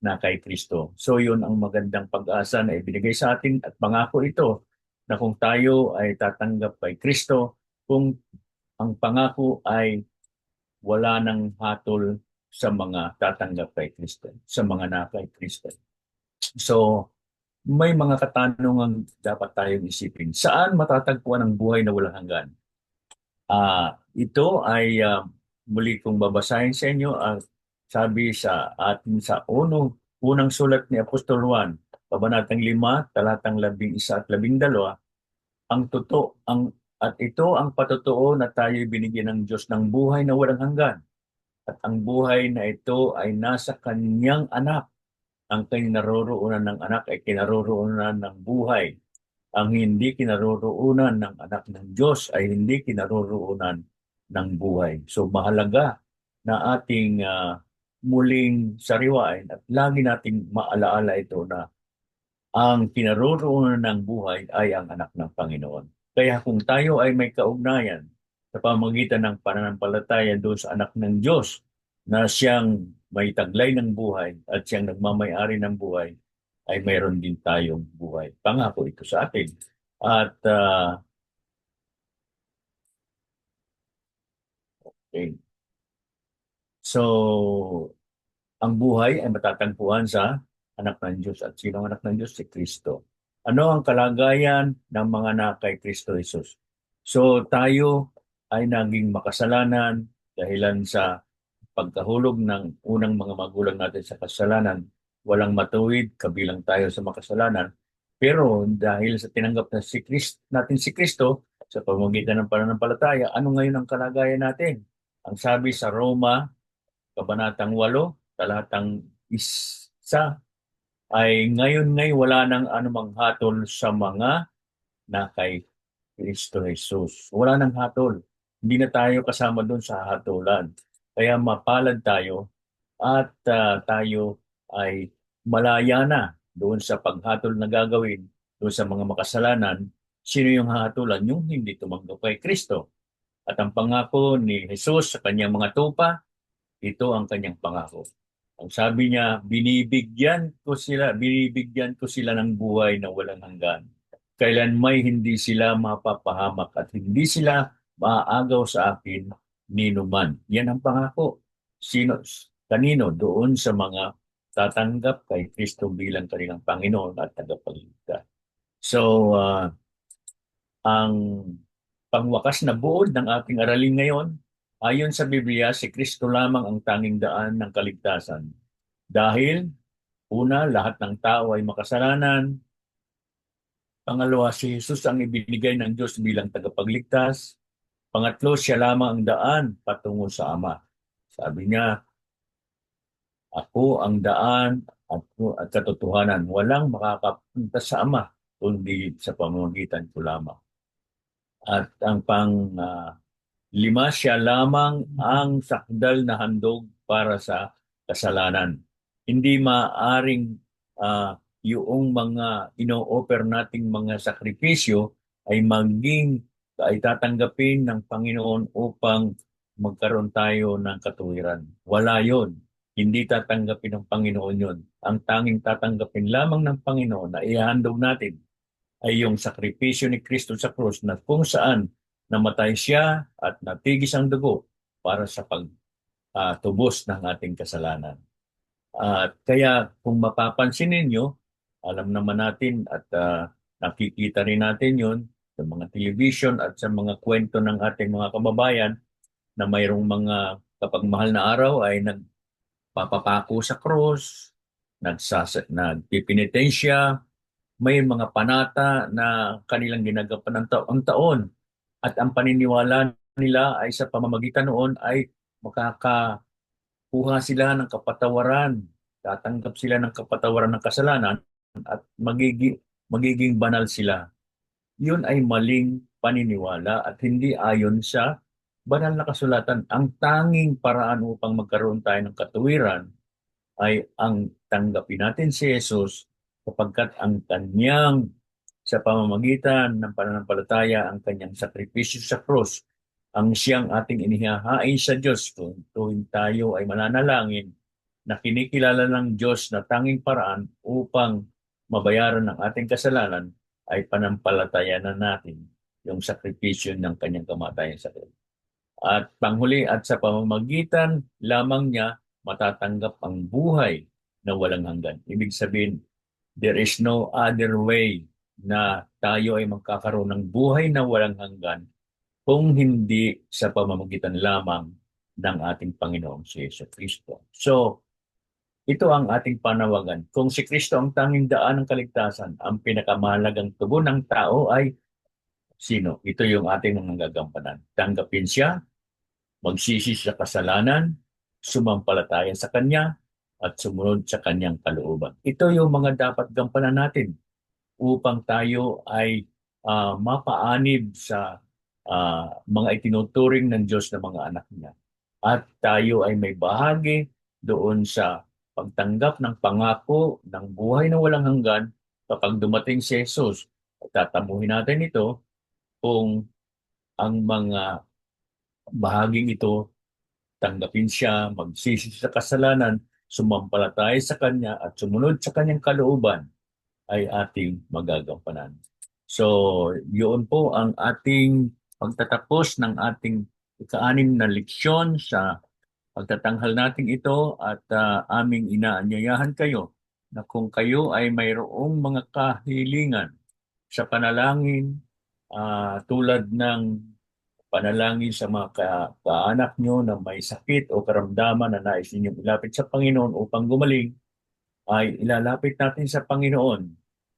Speaker 4: na kay Kristo. So yun ang magandang pag-asa na ibinigay sa atin at pangako ito na kung tayo ay tatanggap kay Kristo, kung ang pangako ay wala nang hatol sa mga tatanggap kay Kristo, sa mga na kay Kristo. So may mga katanungan dapat tayong isipin. Saan matatagpuan ang buhay na walang hanggan? Ito ay muli kong babasahin sa inyo ang sabi sa atin sa unang sulat ni Apostol Juan, kabanatang 5, talatang 11 at 12, at ito ang patotoo na tayo binigyan ng Diyos ng buhay na walang hanggan. At ang buhay na ito ay nasa kanyang anak. Ang kinaroroonan ng anak ay kinaroroonan ng buhay. Ang hindi kinaroroonan ng anak ng Diyos ay hindi kinaroroonan ng buhay. So mahalaga na ating muling sariwain at lagi nating maalaala ito na ang kinaroroonan ng buhay ay ang anak ng Panginoon. Kaya kung tayo ay may kaugnayan sa pamamagitan ng pananampalataya doon sa anak ng Diyos na siyang may taglay ng buhay at siyang nagmamay-ari ng buhay, ay mayroon din tayong buhay. Pangako ito sa atin. At okay. So, ang buhay ay matatagpuan sa anak ng Diyos. At sino ang anak ng Diyos? Si Kristo. Ano ang kalagayan ng mga anak kay Kristo Jesus? So, tayo ay naging makasalanan dahilan sa pagkahulog ng unang mga magulang natin sa kasalanan. Walang matuwid, kabilang tayo sa makasalanan. Pero dahil sa tinanggap na natin si Kristo sa pamamagitan ng pananampalataya, ano ngayon ang kalagayan natin? Ang sabi sa Roma, kabanatang 8, talatang 1, ay ngayon wala nang anumang hatol sa mga na kay Kristo Jesus. Wala nang hatol. Hindi na tayo kasama doon sa hatulan. Kaya mapalad tayo at tayo ay malaya na doon sa paghatol na gagawin doon sa mga makasalanan. Sino yung hahatulan? Yung hindi tumanggap kay Kristo. At ang pangako ni Jesus sa kanyang mga tupa, ito ang kanyang pangako. Ang sabi niya, binibigyan ko sila ng buhay na walang hanggan. Kailan may hindi sila mapapahamak at hindi sila maaagaw sa akin ninuman. Yan ang pangako. Kanino? Doon sa mga tatanggap kay Kristo bilang kanilang Panginoon at tagapagligtas. So, ang pangwakas na buod ng ating aralin ngayon, ayon sa Biblia, si Kristo lamang ang tanging daan ng kaligtasan. Dahil, una, lahat ng tao ay makasalanan. Pangalawa, si Jesus ang ibinigay ng Diyos bilang tagapagligtas. Pangatlo, siya lamang ang daan patungo sa Ama. Sabi niya, ako ang daan at katotohanan. Walang makakapunta sa Ama kundi sa pamamagitan ko lamang. At ang lima, siya lamang ang sakdal na handog para sa kasalanan. Hindi maaring yung mga ino-offer nating mga sakripisyo ay tatanggapin ng Panginoon upang magkaroon tayo ng katuwiran. Wala yon. Hindi tatanggapin ng Panginoon yun. Ang tanging tatanggapin lamang ng Panginoon na ihahandog natin ay yung sakripisyo ni Kristo sa krus na kung saan namatay siya at natigis ang dugo para sa pagtubos ng ating kasalanan. At kaya kung mapapansin ninyo, alam naman natin at nakikita rin natin yun sa mga television at sa mga kwento ng ating mga kababayan na mayroong mga kapag mahal na araw ay nagpapapako sa cross, nagpipinitensya, may mga panata na kanilang ginagapan ng taon-taon at ang paniniwala nila ay sa pamamagitan noon ay makakakuha sila ng kapatawaran, tatanggap sila ng kapatawaran ng kasalanan at magiging banal sila. Yun ay maling paniniwala at hindi ayon sa banal na kasulatan. Ang tanging paraan upang magkaroon tayo ng katuwiran ay ang tanggapin natin si Jesus sapagkat ang kanyang sa pamamagitan ng pananampalataya, ang kanyang sakripisyo sa krus, ang siyang ating inihahain sa Diyos kung tuwing tayo ay mananalangin na kinikilala ng Diyos na tanging paraan upang mabayaran ng ating kasalanan ay panampalatayanan natin yung sakripisyo ng kanyang kamatayan sa krus. At panghuli at sa pamamagitan lamang niya matatanggap ang buhay na walang hanggan. Ibig sabihin, there is no other way na tayo ay magkakaroon ng buhay na walang hanggan kung hindi sa pamamagitan lamang ng ating Panginoong si Yesu Kristo. So, ito ang ating panawagan. Kung si Kristo ang tanging daan ng kaligtasan, ang pinakamahalagang tugon ng tao ay sino? Ito yung ating mga gagampanan. Tanggapin siya, magsisi sa kasalanan, sumampalataya sa Kanya, at sumunod sa Kanyang kalooban. Ito yung mga dapat gampanan natin upang tayo ay mapaanib sa mga itinuturing ng Diyos na mga anak niya. At tayo ay may bahagi doon sa pagtanggap ng pangako ng buhay na walang hanggan kapag dumating si Jesus. At tatamuhin natin ito kung ang mga bahaging ito tanggapin siya, magsisi sa kasalanan, sumampalataya sa Kanya at sumunod sa Kanyang kalooban ay ating magagampanan. So, yun po ang ating pagtatapos ng ating ika-6 na leksyon sa pagtatanghal natin ito at aming inaanyayahan kayo na kung kayo ay mayroong mga kahilingan sa panalangin tulad ng panalangin sa mga kaanak nyo na may sakit o karamdaman na nais ninyong ilapit sa Panginoon upang gumaling, ay ilalapit natin sa Panginoon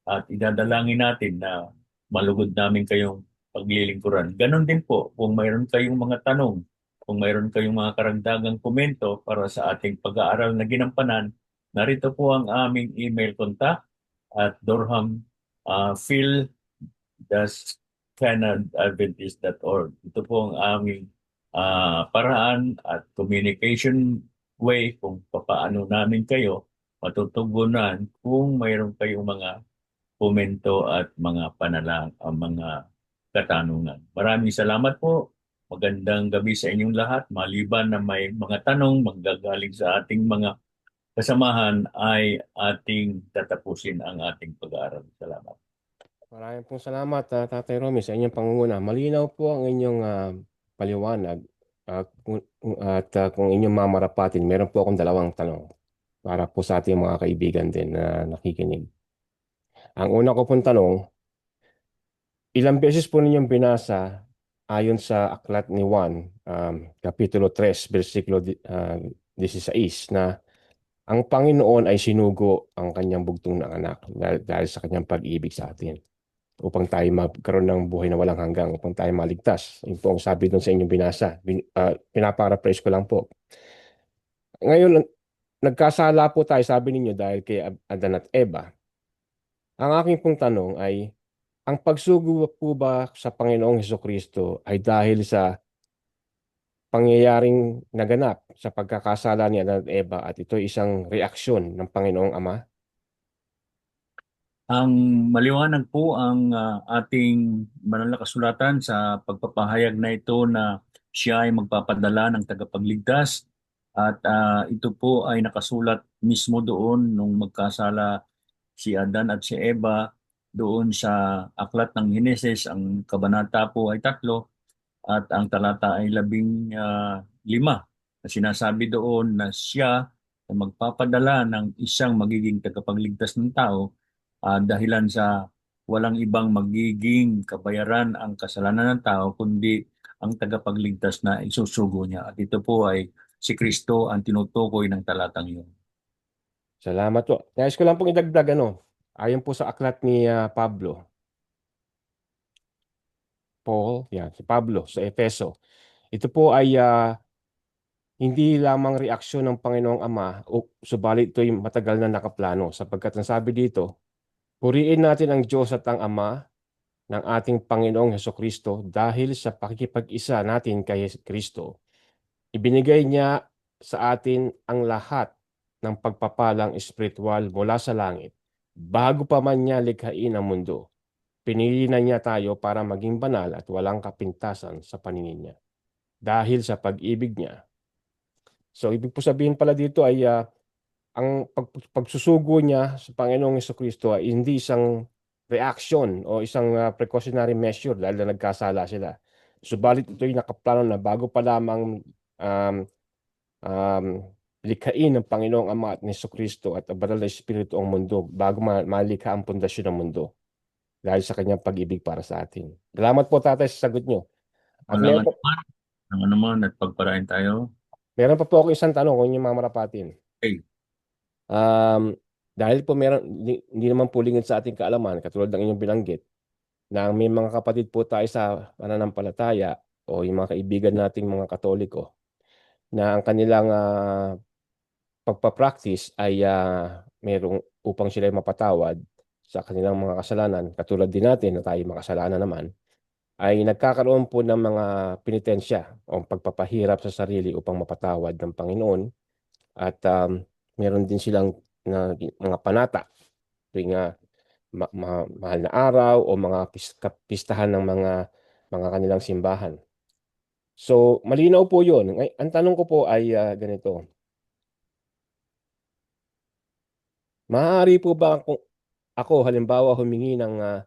Speaker 4: at idadalangin natin na malugod namin kayong paglilingkuran. Ganon din po, kung mayroon kayong mga tanong, kung mayroon kayong mga karagdagang komento para sa ating pag-aaral na ginampanan, narito po ang aming email contact at dorhamphil.canadadventist.org. Ito po ang aming paraan at communication way kung paano namin kayo matutugunan kung mayroon kayong mga komento at mga mga katanungan. Maraming salamat po. Magandang gabi sa inyong lahat. Maliban na may mga tanong manggagaling sa ating mga kasamahan ay ating tatapusin ang ating pag-aaral. Salamat.
Speaker 2: Maraming pong salamat, Tatay Romy, sa inyong pangunguna. Malinaw po ang inyong paliwanag at kung inyong mamarapatin, meron po akong 2 tanong para po sa ating mga kaibigan din na nakikinig. Ang una ko pong tanong, ilang beses po ninyong binasa ayon sa aklat ni Juan, Kapitulo 3, versikulo 16 na ang Panginoon ay sinugo ang kanyang bugtong na anak dahil sa kanyang pag-ibig sa atin upang tayo magkaroon ng buhay na walang hanggang, upang tayo maligtas. Yun po ang sabi doon sa inyong binasa. Pinaparaphrase ko lang po. Ngayon, nagkasala po tayo, sabi ninyo, dahil kay Adan at Eva. Ang aking pong tanong ay, ang pagsugo po ba sa Panginoong Hesukristo ay dahil sa pangyayaring naganap sa pagkakasala ni Adan at Eva at ito isang reaksyon ng Panginoong Ama?
Speaker 4: Ang maliwanag po ang ating banal na kasulatan sa pagpapahayag na ito na siya ay magpapadala ng tagapagligtas At ito po ay nakasulat mismo doon nung magkasala si Adan at si Eva doon sa aklat ng Henesis. Ang kabanata po ay 3 at ang talata ay 15 na sinasabi doon na siya ay magpapadala ng isang magiging tagapagligtas ng tao dahilan sa walang ibang magiging kabayaran ang kasalanan ng tao kundi ang tagapagligtas na isusugo niya. At ito po ay si Kristo ang tinutukoy ng talatang iyon.
Speaker 2: Salamat po. Nais ko lang pong idagdag ayon po sa aklat ni si Pablo sa Efeso. Ito po ay hindi lamang reaksyon ng Panginoong Ama, subalit ito'y matagal na nakaplano sapagkat ang sabi dito, puriin natin ang Diyos at ang Ama ng ating Panginoong Hesukristo dahil sa pakikipag-isa natin kay Kristo. Ibinigay niya sa atin ang lahat ng pagpapalang espiritual mula sa langit. Bago pa man niya likhain ang mundo, pinili na niya tayo para maging banal at walang kapintasan sa paningin niya. Dahil sa pag-ibig niya. So, ibig po sabihin pala dito ay ang pagsusugo niya sa Panginoong Hesukristo ay hindi isang reaction o isang precautionary measure dahil na nagkasala sila. Subalit ito'y nakaplano na bago pa lamang um, um, likhain ng Panginoong Ama at ni Hesukristo at ang banal na Espiritu ang mundo bago malikha ang pundasyon ng mundo dahil sa kanyang pag-ibig para sa atin. Salamat po, Tatay, sa sagot nyo. At
Speaker 4: Walang anuman at pagparain tayo.
Speaker 2: meron pa po ako isang tanong kung yung mamarapatin.
Speaker 4: Okay.
Speaker 2: Dahil po hindi naman po lingid sa ating kaalaman, katulad ng inyong binanggit, na may mga kapatid po tayo sa pananampalataya o yung mga kaibigan nating mga Katoliko na ang kanilang pagpapractice ay merong upang sila mapatawad sa kanilang mga kasalanan, katulad din natin na tayo makasalanan naman, ay nagkakaroon po ng mga penitensya o pagpapahirap sa sarili upang mapatawad ng Panginoon at meron din silang mga panata tuwing mahal na araw o mga pistahan ng mga kanilang simbahan. So, malinaw po yun. Ang tanong ko po ay ganito. Maaari po ba ako halimbawa humingi ng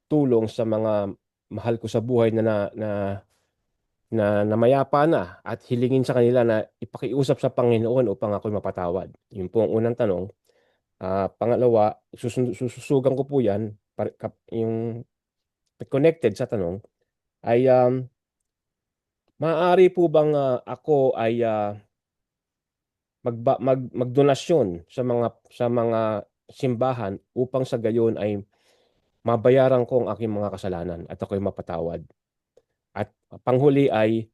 Speaker 2: tulong sa mga mahal ko sa buhay na namayapa na at hilingin sa kanila na ipakiusap sa Panginoon upang ako'y mapatawad? Yun po ang unang tanong. Pangalawa, sususugan ko po yan, yung connected sa tanong, ay maaari po bang ako ay magdonasyon sa mga simbahan upang sa gayon ay mabayaran ko ang aking mga kasalanan at ako'y mapatawad? At panghuli ay,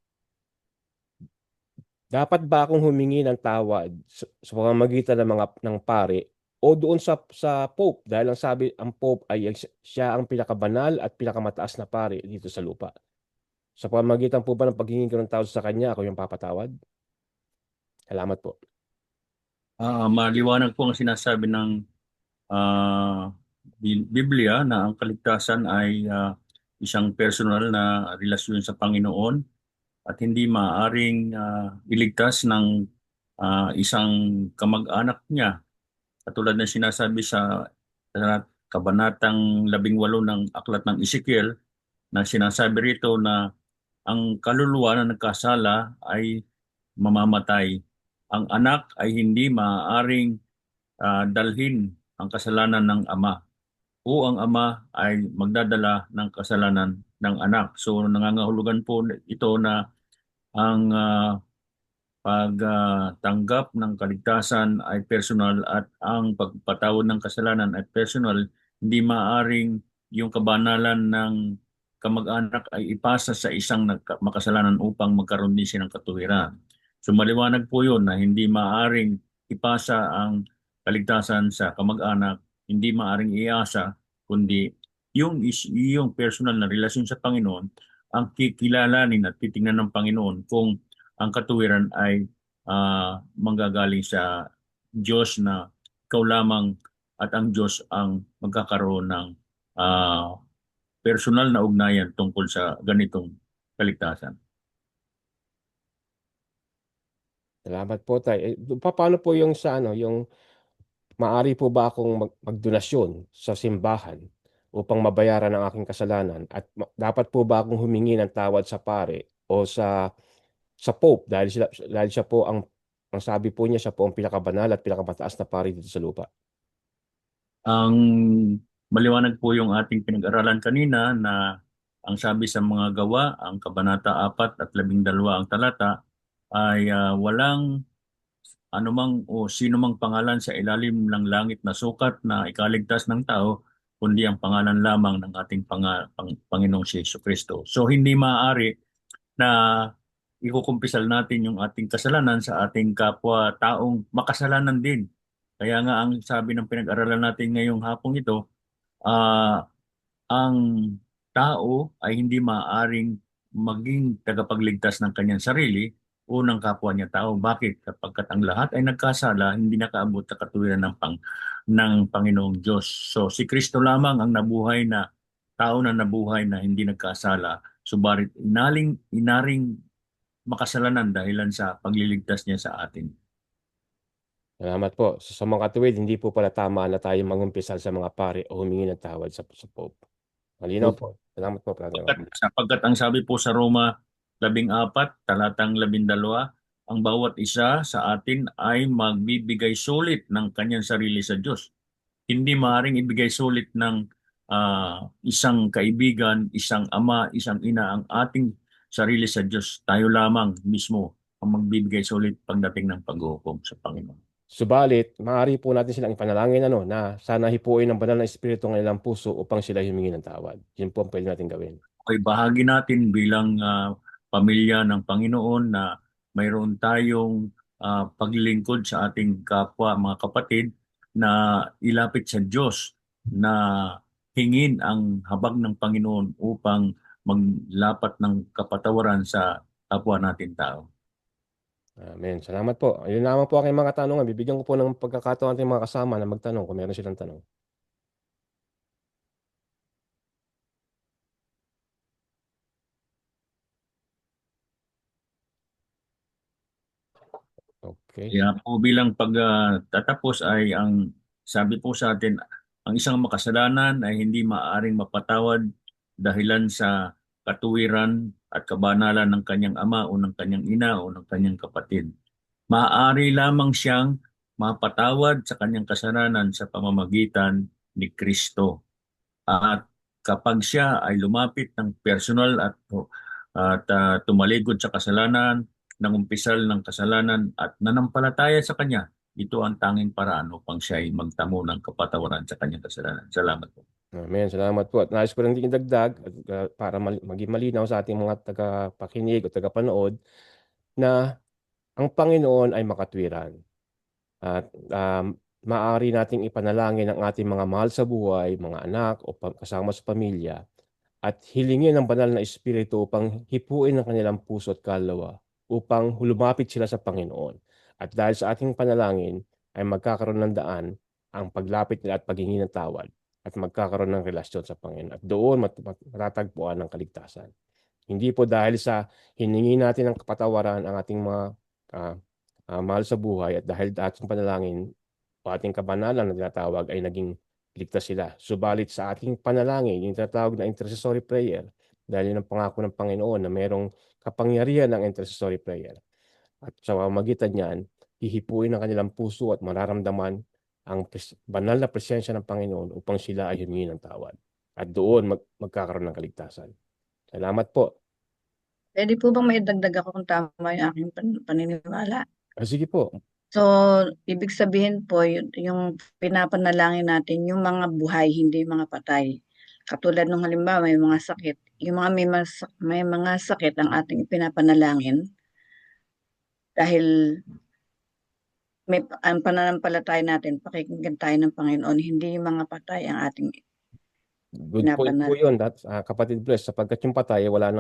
Speaker 2: dapat ba akong humingi ng tawad sa pamamagitan ng pare o doon sa Pope? Dahil ang Pope ay siya ang pinakabanal at pinakamataas na pare dito sa lupa. Sa pamamagitan po ba ng paghingi ko ng tawad sa kanya, ako yung papatawad? Salamat po.
Speaker 4: Maliwanag po ang sinasabi ng Biblia na ang kaligtasan ay isang personal na relasyon sa Panginoon at hindi maaaring iligtas ng isang kamag-anak niya. Katulad na sinasabi sa kabanatang 18 ng aklat ng Ezekiel na sinasabi rito na ang kaluluwa na nagkasala ay mamamatay. Ang anak ay hindi maaaring dalhin ang kasalanan ng ama o ang ama ay magdadala ng kasalanan ng anak. So nangangahulugan po ito na ang pagtanggap ng kaligtasan ay personal at ang pagpatawad ng kasalanan ay personal. Hindi maaring yung kabanalan ng kamag-anak ay ipasa sa isang makasalanan upang magkaroon din siya ng katuwiran. So maliwanag po yun na hindi maaring ipasa ang kaligtasan sa kamag-anak, hindi maaring iasa, kundi yung personal na relasyon sa Panginoon ang kikilalanin at titingnan ng Panginoon kung ang katuwiran ay manggagaling sa Diyos na ikaw lamang at ang Diyos ang magkakaroon ng personal na ugnayan tungkol sa ganitong kaligtasan.
Speaker 2: Salamat po tay. Paano po yung sa ano, yung maaari po ba akong magdonasyon sa simbahan upang mabayaran ang aking kasalanan at dapat po ba akong humingi ng tawad sa pare o sa Pope dahil siya po ang sabi po niya siya po ang pinakabanal at pinakamataas na pari dito sa lupa.
Speaker 4: Ang maliwanag po yung ating pinag-aralan kanina na ang sabi sa mga gawa, ang Kabanata 4 at 12 ang talata ay walang anumang o sino mang pangalan sa ilalim ng langit na sukat na ikaligtas ng tao, kundi ang pangalan lamang ng ating Panginoong si Yesu Kristo. So hindi maaari na ikukumpisal natin yung ating kasalanan sa ating kapwa taong makasalanan din. Kaya nga ang sabi ng pinag-aralan natin ngayong hapong ito, ah, ang tao ay hindi maaaring maging tagapagligtas ng kanyang sarili o ng kapwa niya tao. Bakit? Kapagkat ang lahat ay nagkasala, hindi nakaabot sa katuwiran ng Panginoong Diyos. So si Kristo lamang ang nabuhay na tao na nabuhay na hindi nagkasala, subalit inaring makasalanan dahilan sa pagliligtas niya sa atin.
Speaker 2: Salamat po. Sa mga katuwid, hindi po pala tama na tayo mangumpisal sa mga pare o humingi ng tawad sa Pope. Malinaw po. Salamat po, Brother Romy.
Speaker 4: Sapagkat ang sabi po sa Roma 14, talatang 12, ang bawat isa sa atin ay magbibigay sulit ng kanyang sarili sa Diyos. Hindi maaaring ibigay sulit ng isang kaibigan, isang ama, isang ina ang ating sarili sa Diyos. Tayo lamang mismo ang magbibigay sulit pagdating ng paghuhukom sa Panginoon.
Speaker 2: Subalit, maaari po natin silang ipanalangin na sana hipuin ng banal na espiritu ng ilang puso upang sila humingi ng tawad. Yun po ang pwede natin gawin.
Speaker 4: Okay, bahagi natin bilang pamilya ng Panginoon na mayroon tayong paglilingkod sa ating kapwa, mga kapatid, na ilapit sa Diyos na hingin ang habag ng Panginoon upang maglapat ng kapatawaran sa kapwa natin tao.
Speaker 2: Amen. Salamat po. Ayun lamang po aking mga tanungan. Bibigyan ko po ng pagkakataon ating mga kasama na magtanong kung meron silang tanong. Okay.
Speaker 4: Kaya po bilang pagtatapos ay ang sabi po sa atin, ang isang makasalanan ay hindi maaaring mapatawad dahilan sa katuwiran at kabanalan ng kanyang ama o ng kanyang ina o ng kanyang kapatid. Maaari lamang siyang mapatawad sa kanyang kasalanan sa pamamagitan ni Kristo. At kapag siya ay lumapit ng personal at tumaligod sa kasalanan, nangumpisal ng kasalanan at nanampalataya sa Kanya, ito ang tanging paraan upang siya ay magtamo ng kapatawaran sa kanyang kasalanan. Salamat po.
Speaker 2: Amen. Salamat po. At nais ko lang din idagdag para maging malinaw sa ating mga tagapakinig o tagapanood na ang Panginoon ay makatwiran. At maaari nating ipanalangin ang ating mga mahal sa buhay, mga anak o kasama sa pamilya at hilingin ang banal na espiritu upang hipuin ang kanilang puso at kaluluwa upang lumapit sila sa Panginoon. At dahil sa ating panalangin ay magkakaroon ng daan ang paglapit nila at paghingi ng tawad at magkakaroon ng relasyon sa Panginoon. At doon matatagpuan ang kaligtasan. Hindi po dahil sa hiningi natin ng kapatawaran ang ating mga mahal sa buhay at dahil ating panalangin o ating kabanalan na tinatawag ay naging ligtas sila. Subalit sa ating panalangin, yung tinatawag na intercessory prayer, dahil yun ang pangako ng Panginoon na mayroong kapangyarihan ng intercessory prayer. At sa pamamagitan niyan, hihipuin ang kanilang puso at mararamdaman ang banal na presensya ng Panginoon upang sila ay humingi ng tawad. At doon magkakaroon ng kaligtasan. Salamat po.
Speaker 1: Pwede po bang maidagdag ako kung tama yung aking paniniwala?
Speaker 2: Sige po.
Speaker 1: So, ibig sabihin po, yung pinapanalangin natin, yung mga buhay, hindi mga patay. Katulad ng halimbawa, may mga sakit. Yung mga may mga sakit ang ating pinapanalangin dahil ang pananampalataya natin, pakikinggan tayo ng Panginoon, hindi yung mga patay ang ating
Speaker 2: Good point po yun, kapatid Bless, sapagkat yung patay, wala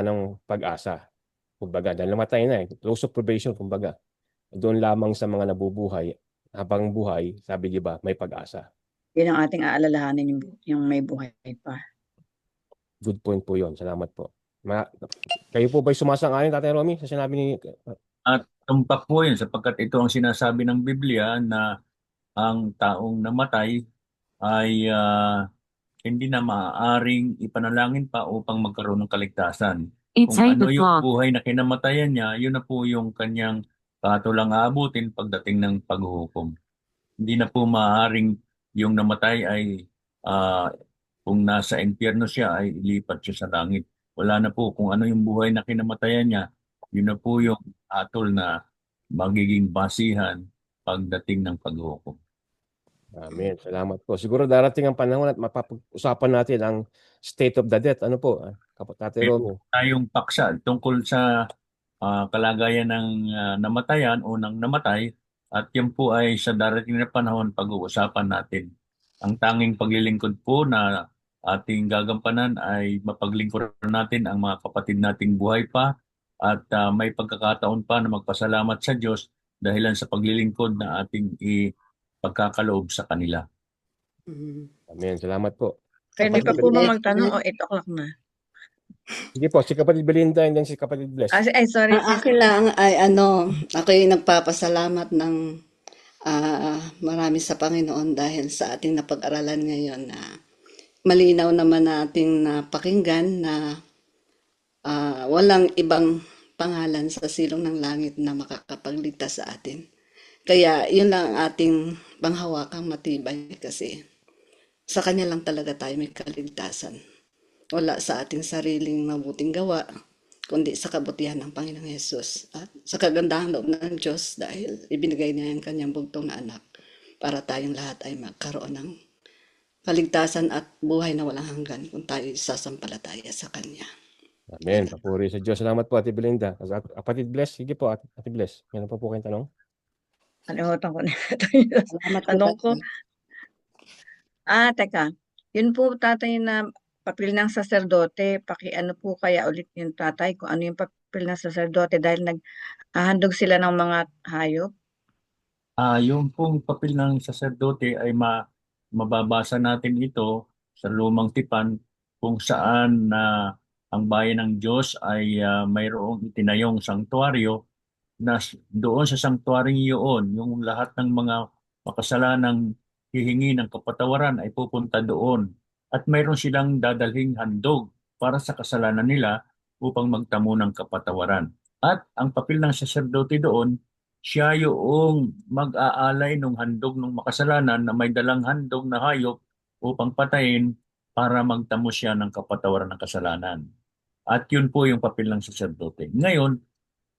Speaker 2: nang pag-asa. Kumbaga, dahil namatay na close of probation, kumbaga. Doon lamang sa mga nabubuhay, habang buhay, sabi di ba, may pag-asa.
Speaker 1: Yun ang ating aalalahanin, yung may buhay pa.
Speaker 2: Good point po yun. Salamat po. Kayo po ba'y sumasang-ayon, Tatay Romy, sa sinabi ni...
Speaker 4: At tumpak po yun sapagkat ito ang sinasabi ng Biblia na ang taong namatay ay hindi na maaaring ipanalangin pa upang magkaroon ng kaligtasan. Kung ano yung buhay na kinamatayan niya, yun na po yung kanyang katulang aabutin pagdating ng paghuhukom. Hindi na po maaaring yung namatay ay ah, kung nasa impyerno siya ay ilipat siya sa langit. Wala na po kung ano yung buhay na kinamatayan niya, yun na po yung atol na magiging basihan pagdating ng paghuhukom.
Speaker 2: Amen. Salamat po. Siguro darating ang panahon at mapapag-usapan natin ang state of the death. Ano po, Kapatid
Speaker 4: Meron
Speaker 2: Romy?
Speaker 4: tayong paksa tungkol sa kalagayan ng namatayan o ng namatay at yan po ay sa darating na panahon pag-uusapan natin. Ang tanging paglilingkod po na ating gagampanan ay mapaglingkuran natin ang mga kapatid nating buhay pa at may pagkakataon pa na magpasalamat sa Diyos dahilan sa paglilingkod na ating ipagkakaloob sa kanila.
Speaker 2: Amen. Salamat po.
Speaker 1: Pwede pa
Speaker 2: Kapatid
Speaker 1: po ba
Speaker 2: Belinda.
Speaker 1: magtanong o 8 o'clock na?
Speaker 2: Sige po, si Kapatid Belinda and then si Kapatid Bless.
Speaker 1: Ay, sorry.
Speaker 5: Ang akin lang ay ako'y nagpapasalamat ng marami sa Panginoon dahil sa ating napag-aralan ngayon na malinaw naman nating napakinggan na walang ibang pangalan sa silong ng langit na makakapagligtas sa atin. Kaya yun lang ang ating panghawakang matibay kasi sa Kanya lang talaga tayo may kaligtasan. Wala sa ating sariling mabuting gawa, kundi sa kabutihan ng Panginoong Hesus at sa kagandahan loob ng Diyos dahil ibinigay niya ang kanyang bugtong na anak para tayong lahat ay magkaroon ng kaligtasan at buhay na walang hanggan kung tayo sasampalataya sa Kanya.
Speaker 2: Amen. Papuri sa Diyos. Salamat po, Ate Belinda. Kapatid Bless, sige po, Ate Bless. Meron pa po kayong tanong?
Speaker 1: Kalimutan ko na.
Speaker 5: Salamat po,
Speaker 1: Tanong ko.
Speaker 5: Tatay.
Speaker 1: Teka. Yun po tatay na papel ng saserdote. Pakiano po kaya ulit yung tatay kung ano yung papel ng saserdote dahil naghahandog sila ng mga hayop.
Speaker 4: Yung pong papel ng saserdote ay mababasa natin ito sa Lumang Tipan kung saan ang bayan ng Diyos ay mayroong itinayong sanktuaryo na doon sa sanktuaryong yun, yung lahat ng mga makasalanang hihingi ng kapatawaran ay pupunta doon. At mayroon silang dadalhing handog para sa kasalanan nila upang magtamo ng kapatawaran. At ang papel ng saserdote doon, siya yung mag-aalay ng handog ng makasalanan na may dalang handog na hayop upang patayin para magtamo siya ng kapatawaran ng kasalanan. At yun po yung papel ng saserdote. Ngayon,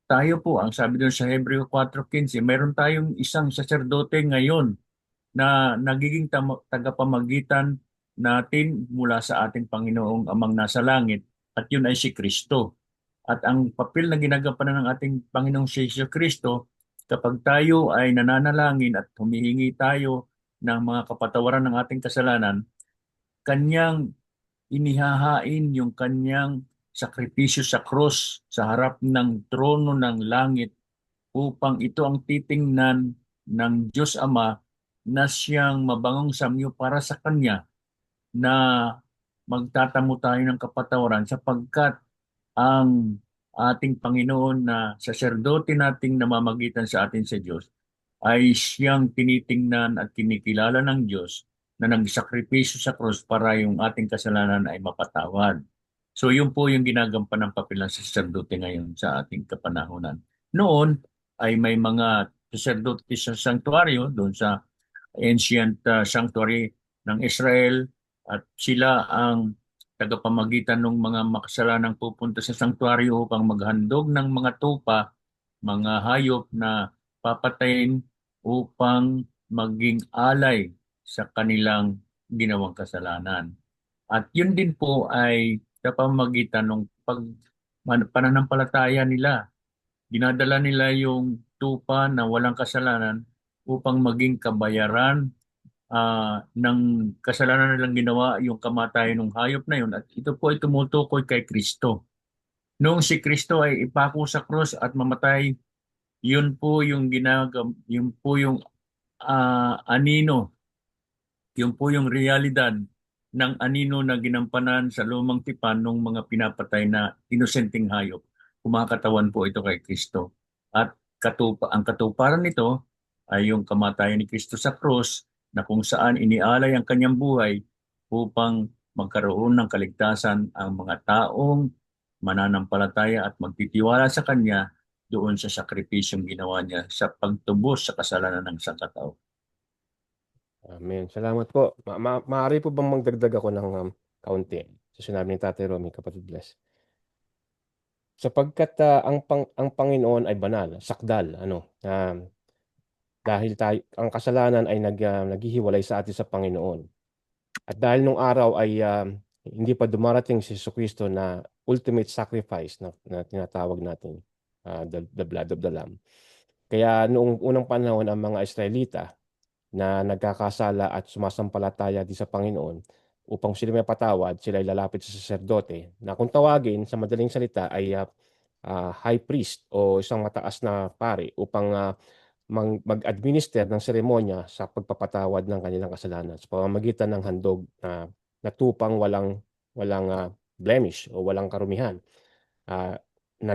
Speaker 4: tayo po, ang sabi doon sa Hebreo 4:15, meron tayong isang saserdote ngayon na nagiging tagapamagitan natin mula sa ating Panginoong Amang nasa langit at yun ay si Kristo. At ang papel na ginagampanan ng ating Panginoong si Kristo, kapag tayo ay nananalangin at humihingi tayo ng mga kapatawaran ng ating kasalanan, kanyang inihahain yung kanyang sakripisyo sa krus sa harap ng trono ng langit upang ito ang titingnan ng Diyos Ama na siyang mabangong samyo para sa Kanya na magtatamo tayo ng kapatawaran sapagkat ang ating Panginoon na saserdote nating namamagitan sa atin sa Diyos ay siyang tinitingnan at kinikilala ng Diyos na nagsakripisyo sa krus para yung ating kasalanan ay mapatawad. So yun po yung ginagampan ng papel ng saserdote ngayon sa ating kapanahunan. Noon ay may mga saserdote sa sanctuaryo doon sa ancient sanctuary ng Israel at sila ang tagapamagitan ng mga makasalanang pupunta sa sanctuaryo upang maghandog ng mga tupa, mga hayop na papatayin upang maging alay sa kanilang ginawang kasalanan. At yun din po ay sa pamamagitan ng pananampalataya nila. Dinadala nila yung tupa na walang kasalanan upang maging kabayaran ng kasalanan nilang ginawa, yung kamatayan ng hayop na yun. At ito po ay tumutukoy kay Kristo. Noong si Kristo ay ipako sa krus at mamatay, yun po yung yun po yung anino, yun po yung realidad ng anino na ginampanan sa Lumang Tipan ng mga pinapatay na inosenteng hayop. Kumakatawan po ito kay Kristo. At ang katuparan nito ay yung kamatayan ni Kristo sa krus na kung saan inialay ang kanyang buhay upang magkaroon ng kaligtasan ang mga taong mananampalataya at magtitiwala sa kanya doon sa sakripisyong ginawa niya sa pagtubos sa kasalanan ng sangkatao.
Speaker 2: Amen. Salamat po. Maaari po bang magdagdag ako ng kaunti sa sinabi ni Tatay Romy, kapatid Bless? Sapagkat ang Panginoon ay banal, sakdal, dahil ang kasalanan ay naghihiwalay sa atin sa Panginoon. At dahil nung araw ay hindi pa dumarating si Jesucristo na ultimate sacrifice na tinatawag natin, the blood of the Lamb. Kaya noong unang panahon ang mga Israelita na nagkakasala at sumasampalataya di sa Panginoon, upang sila may patawad, sila ay lalapit sa saserdote na kung tawagin sa madaling salita ay high priest o isang mataas na pari upang mag-administer ng seremonya sa pagpapatawad ng kanilang kasalanan sa pamamagitan ng handog na tupang walang blemish o walang karumihan, ah, na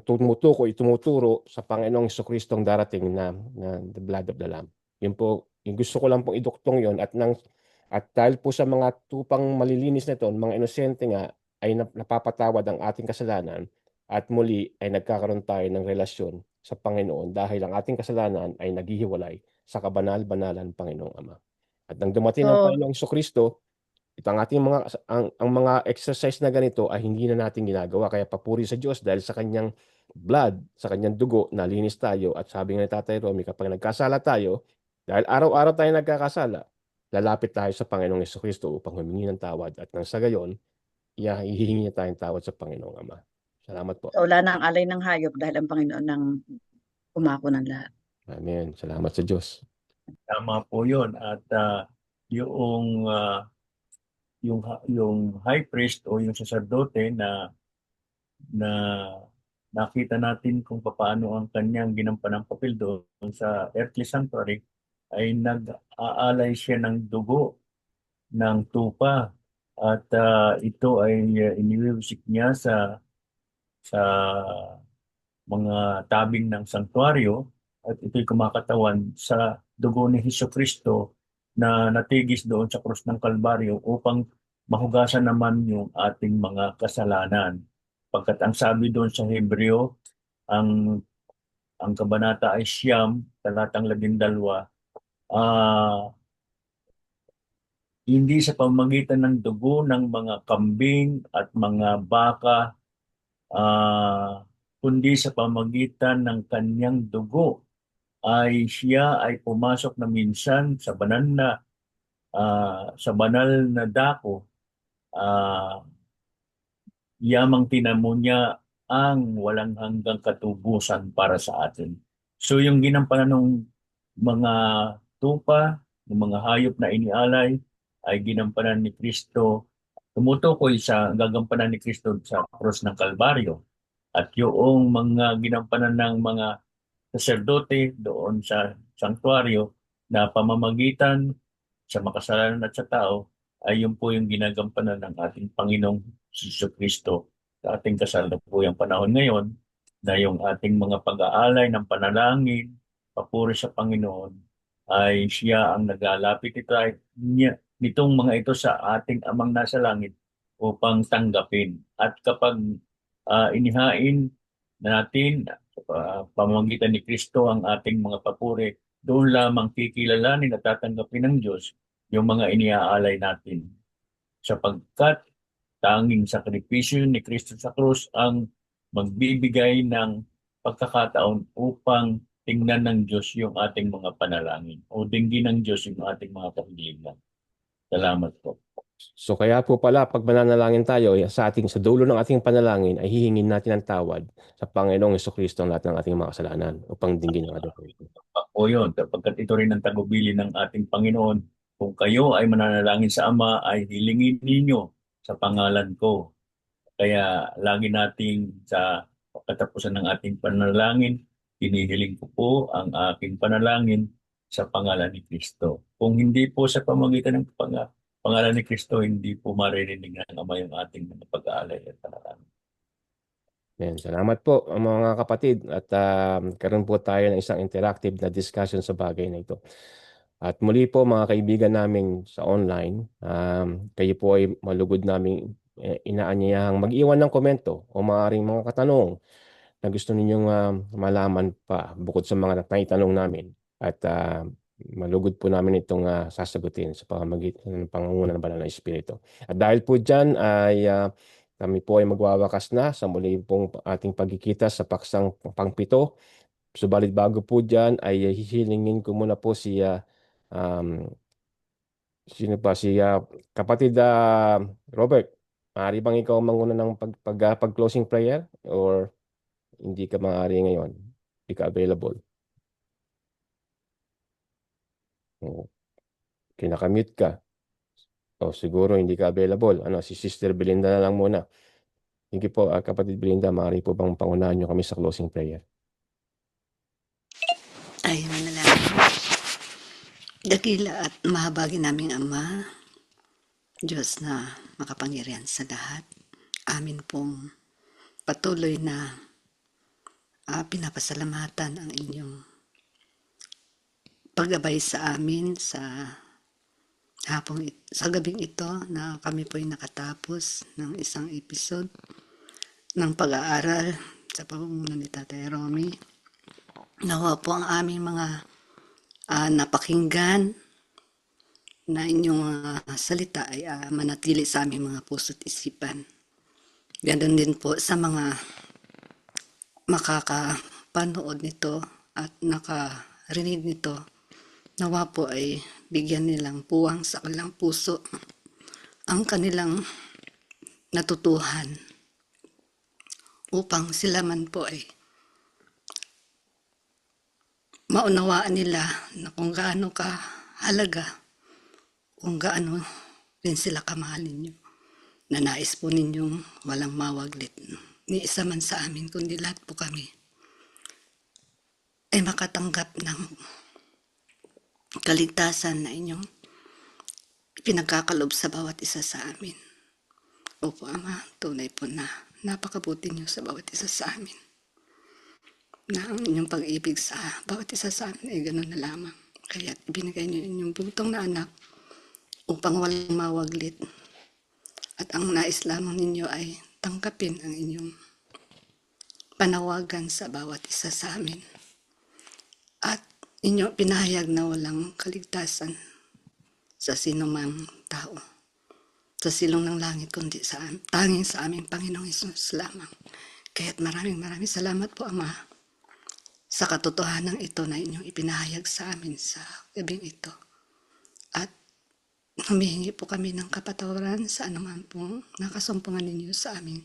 Speaker 2: tumuturo sa Panginoong Jesucristo ang darating na the blood of the Lamb. Yun po, yung gusto ko lang pong iduktong yon, at dahil po sa mga tupang malilinis na ito, mga inosente nga, ay napapatawad ang ating kasalanan at muli ay nagkakaroon tayo ng relasyon sa Panginoon dahil ang ating kasalanan ay naghihiwalay sa kabanal-banalan ng Panginoong Ama. At nang dumating ang
Speaker 1: So,
Speaker 2: Panginoong Jesucristo, ito ang ating ang mga exercise na ganito ay hindi na natin ginagawa. Kaya papuri sa Diyos dahil sa kanyang blood, sa kanyang dugo, nalinis tayo. At sabi nga ni Tatay Romy, kapag nagkasala tayo, dahil araw-araw tayo nagkakasala, lalapit tayo sa Panginoong Jesucristo upang humingi ng tawad. At nang sa gayon, hihingi niya tayong tawad sa Panginoong Ama. Salamat po.
Speaker 1: wala nang alay ng hayop dahil ang Panginoon ang umako ng lahat.
Speaker 2: Amen. Salamat sa Diyos.
Speaker 4: Tama po yun. At yung, yung high priest o yung sacerdote na nakita natin kung paano ang kanyang ginampanang papel doon sa earthly sanctuary ay nag-aalay siya ng dugo ng tupa at ito ay iniwiwisik niya sa mga tabing ng sanktuaryo at ito'y kumakatawan sa dugo ni Hesus na natigis doon sa krus ng Kalbaryo upang mahugasan naman yung ating mga kasalanan. Pagkat ang sabi doon sa Hebreo, ang kabanata ay Siyam, talatang 12, hindi sa pamamagitan ng dugo ng mga kambing at mga baka, kundi sa pamamagitan ng kanyang dugo ay siya ay pumasok na minsan sa banal na dako, yamang tinamo niya ang walang hanggang katubusan para sa atin. So yung ginampanan ng mga tupa, ng mga hayop na inialay ay ginampanan ni Kristo, tumutukoy sa gagampanan ni Kristo sa krus ng Kalbaryo. At yung mga ginampanan ng mga saserdote doon sa sanktuaryo na pamamagitan sa makasalanan at sa tao ay yun po yung ginagampanan ng ating Panginoong Kristo sa ating kasalukuyang panahon ngayon na yung ating mga pag-aalay ng panalangin, papuri sa Panginoon ay siya ang naglalapit nitong mga ito sa ating Amang nasa langit upang tanggapin. At kapag inihain natin pamamagitan ni Kristo ang ating mga papuri, doon lamang kikilalanin at tatanggapin ng Diyos yung mga iniaalay natin. Sapagkat tanging sakripisyo ni Kristo sa krus ang magbibigay ng pagkakataon upang tingnan ng Diyos yung ating mga panalangin o dinggin ng Diyos yung ating mga kahilingan. Salamat po.
Speaker 2: So kaya po pala, pag mananalangin tayo, sa dulo ng ating panalangin ay hihingin natin ang tawad sa Panginoong Jesucristo ang lahat ng ating mga kasalanan upang dinggin ang ating Panginoon.
Speaker 4: O yun, sapagkat ito rin ang tagubili ng ating Panginoon. Kung kayo ay mananalangin sa Ama, ay hilingin ninyo sa pangalan ko. Kaya lagi nating sa katapusan ng ating panalangin, hinihiling ko po ang aking panalangin sa pangalan ni Kristo. Kung hindi po sa pamamagitan ng pangalan ni Kristo, hindi po maririnig ng Ama yung ating mga pag-aalay at panalangin.
Speaker 2: Yan, salamat po mga kapatid at karoon po tayo ng isang interactive na discussion sa bagay na ito. At muli po mga kaibigan namin sa online, kayo po ay malugod namin inaanyayahang mag-iwan ng komento o maaaring mga katanong na gusto ninyong malaman pa bukod sa mga naitanong namin. At malugod po namin itong sasagutin sa pamamagitan ng pangunguna ng Banal na Espiritu. At dahil po dyan ay kami po ay magwawakas na sa muli pong ating pagkikita sa paksang pangpito. Subalit bago po dyan ay hihilingin ko muna po si sino pa si kapatid Robert. Maaari bang ikaw manguna ng pag-closing prayer or hindi ka maaari ngayon? Hindi ka available. O, kinakamute ka. O siguro hindi ka available. Si Sister Belinda na lang muna. Sige po, kapatid Belinda, maaari po bang pangunahan nyo kami sa closing prayer?
Speaker 5: Ay, manalangin. Dakila at mahabagin naming Ama, Diyos na makapangyarihan sa lahat. Amin pong patuloy na pinapasalamatan ang inyong paggabay sa amin sa gabing ito na kami po'y nakatapos ng isang episode ng pag-aaral sa pamumuno ni Tatay Romy. Nawa po ang aming mga napakinggan na inyong salita ay manatili sa aming mga puso't isipan. Ganon din po sa mga makakapanood nito at nakarinig nito. Nawa po ay bigyan nilang puwang sa kanilang puso ang kanilang natutuhan upang sila man po ay maunawaan nila na kung gaano kahalaga, kung gaano rin sila kamahal ninyo, na nais po ninyong walang mawaglit ni isa man sa amin, kundi lahat po kami ay makatanggap ng kaligtasan na inyong pinagkakalob sa bawat isa sa amin. Opo, Ama, tunay po na napakabuti niyo sa bawat isa sa amin. Na ang inyong pag-ibig sa bawat isa sa amin ay gano'n na lamang. Kaya binigay niyo inyong bugtong na anak upang walang mawaglit. At ang nais lamang ninyo ay tangkapin ang inyong panawagan sa bawat isa sa amin. At inyo pinahayag na walang kaligtasan sa sinumang tao sa silong ng langit, kundi tanging sa aming Panginoong Hesus lamang. Kaya't maraming salamat po, Ama, sa katotohanan ito na inyong ipinahayag sa amin sa gabing ito. At humihingi po kami ng kapatawaran sa anuman pong nakasumpungan ninyo sa aming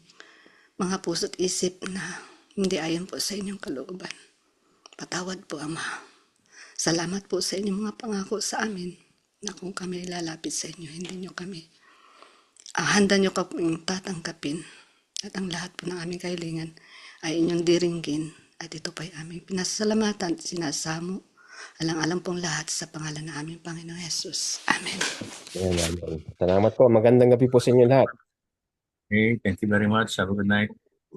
Speaker 5: mga puso't isip na hindi ayon po sa inyong kalooban. Patawad po, Ama. Salamat po sa inyong mga pangako sa amin na kung kami lalapit sa inyo, hindi nyo kami handa nyo kaming tatangkapin. At ang lahat po ng aming kahilingan ay inyong diringgin. At ito pa'y aming pinasasalamatan at sinasamo. Alang-alang pong lahat sa pangalan ng aming Panginoong Hesus. Amen.
Speaker 2: Ayan. Salamat po. Magandang gabi po sa inyo lahat.
Speaker 4: Okay, thank you very much. Have a good night.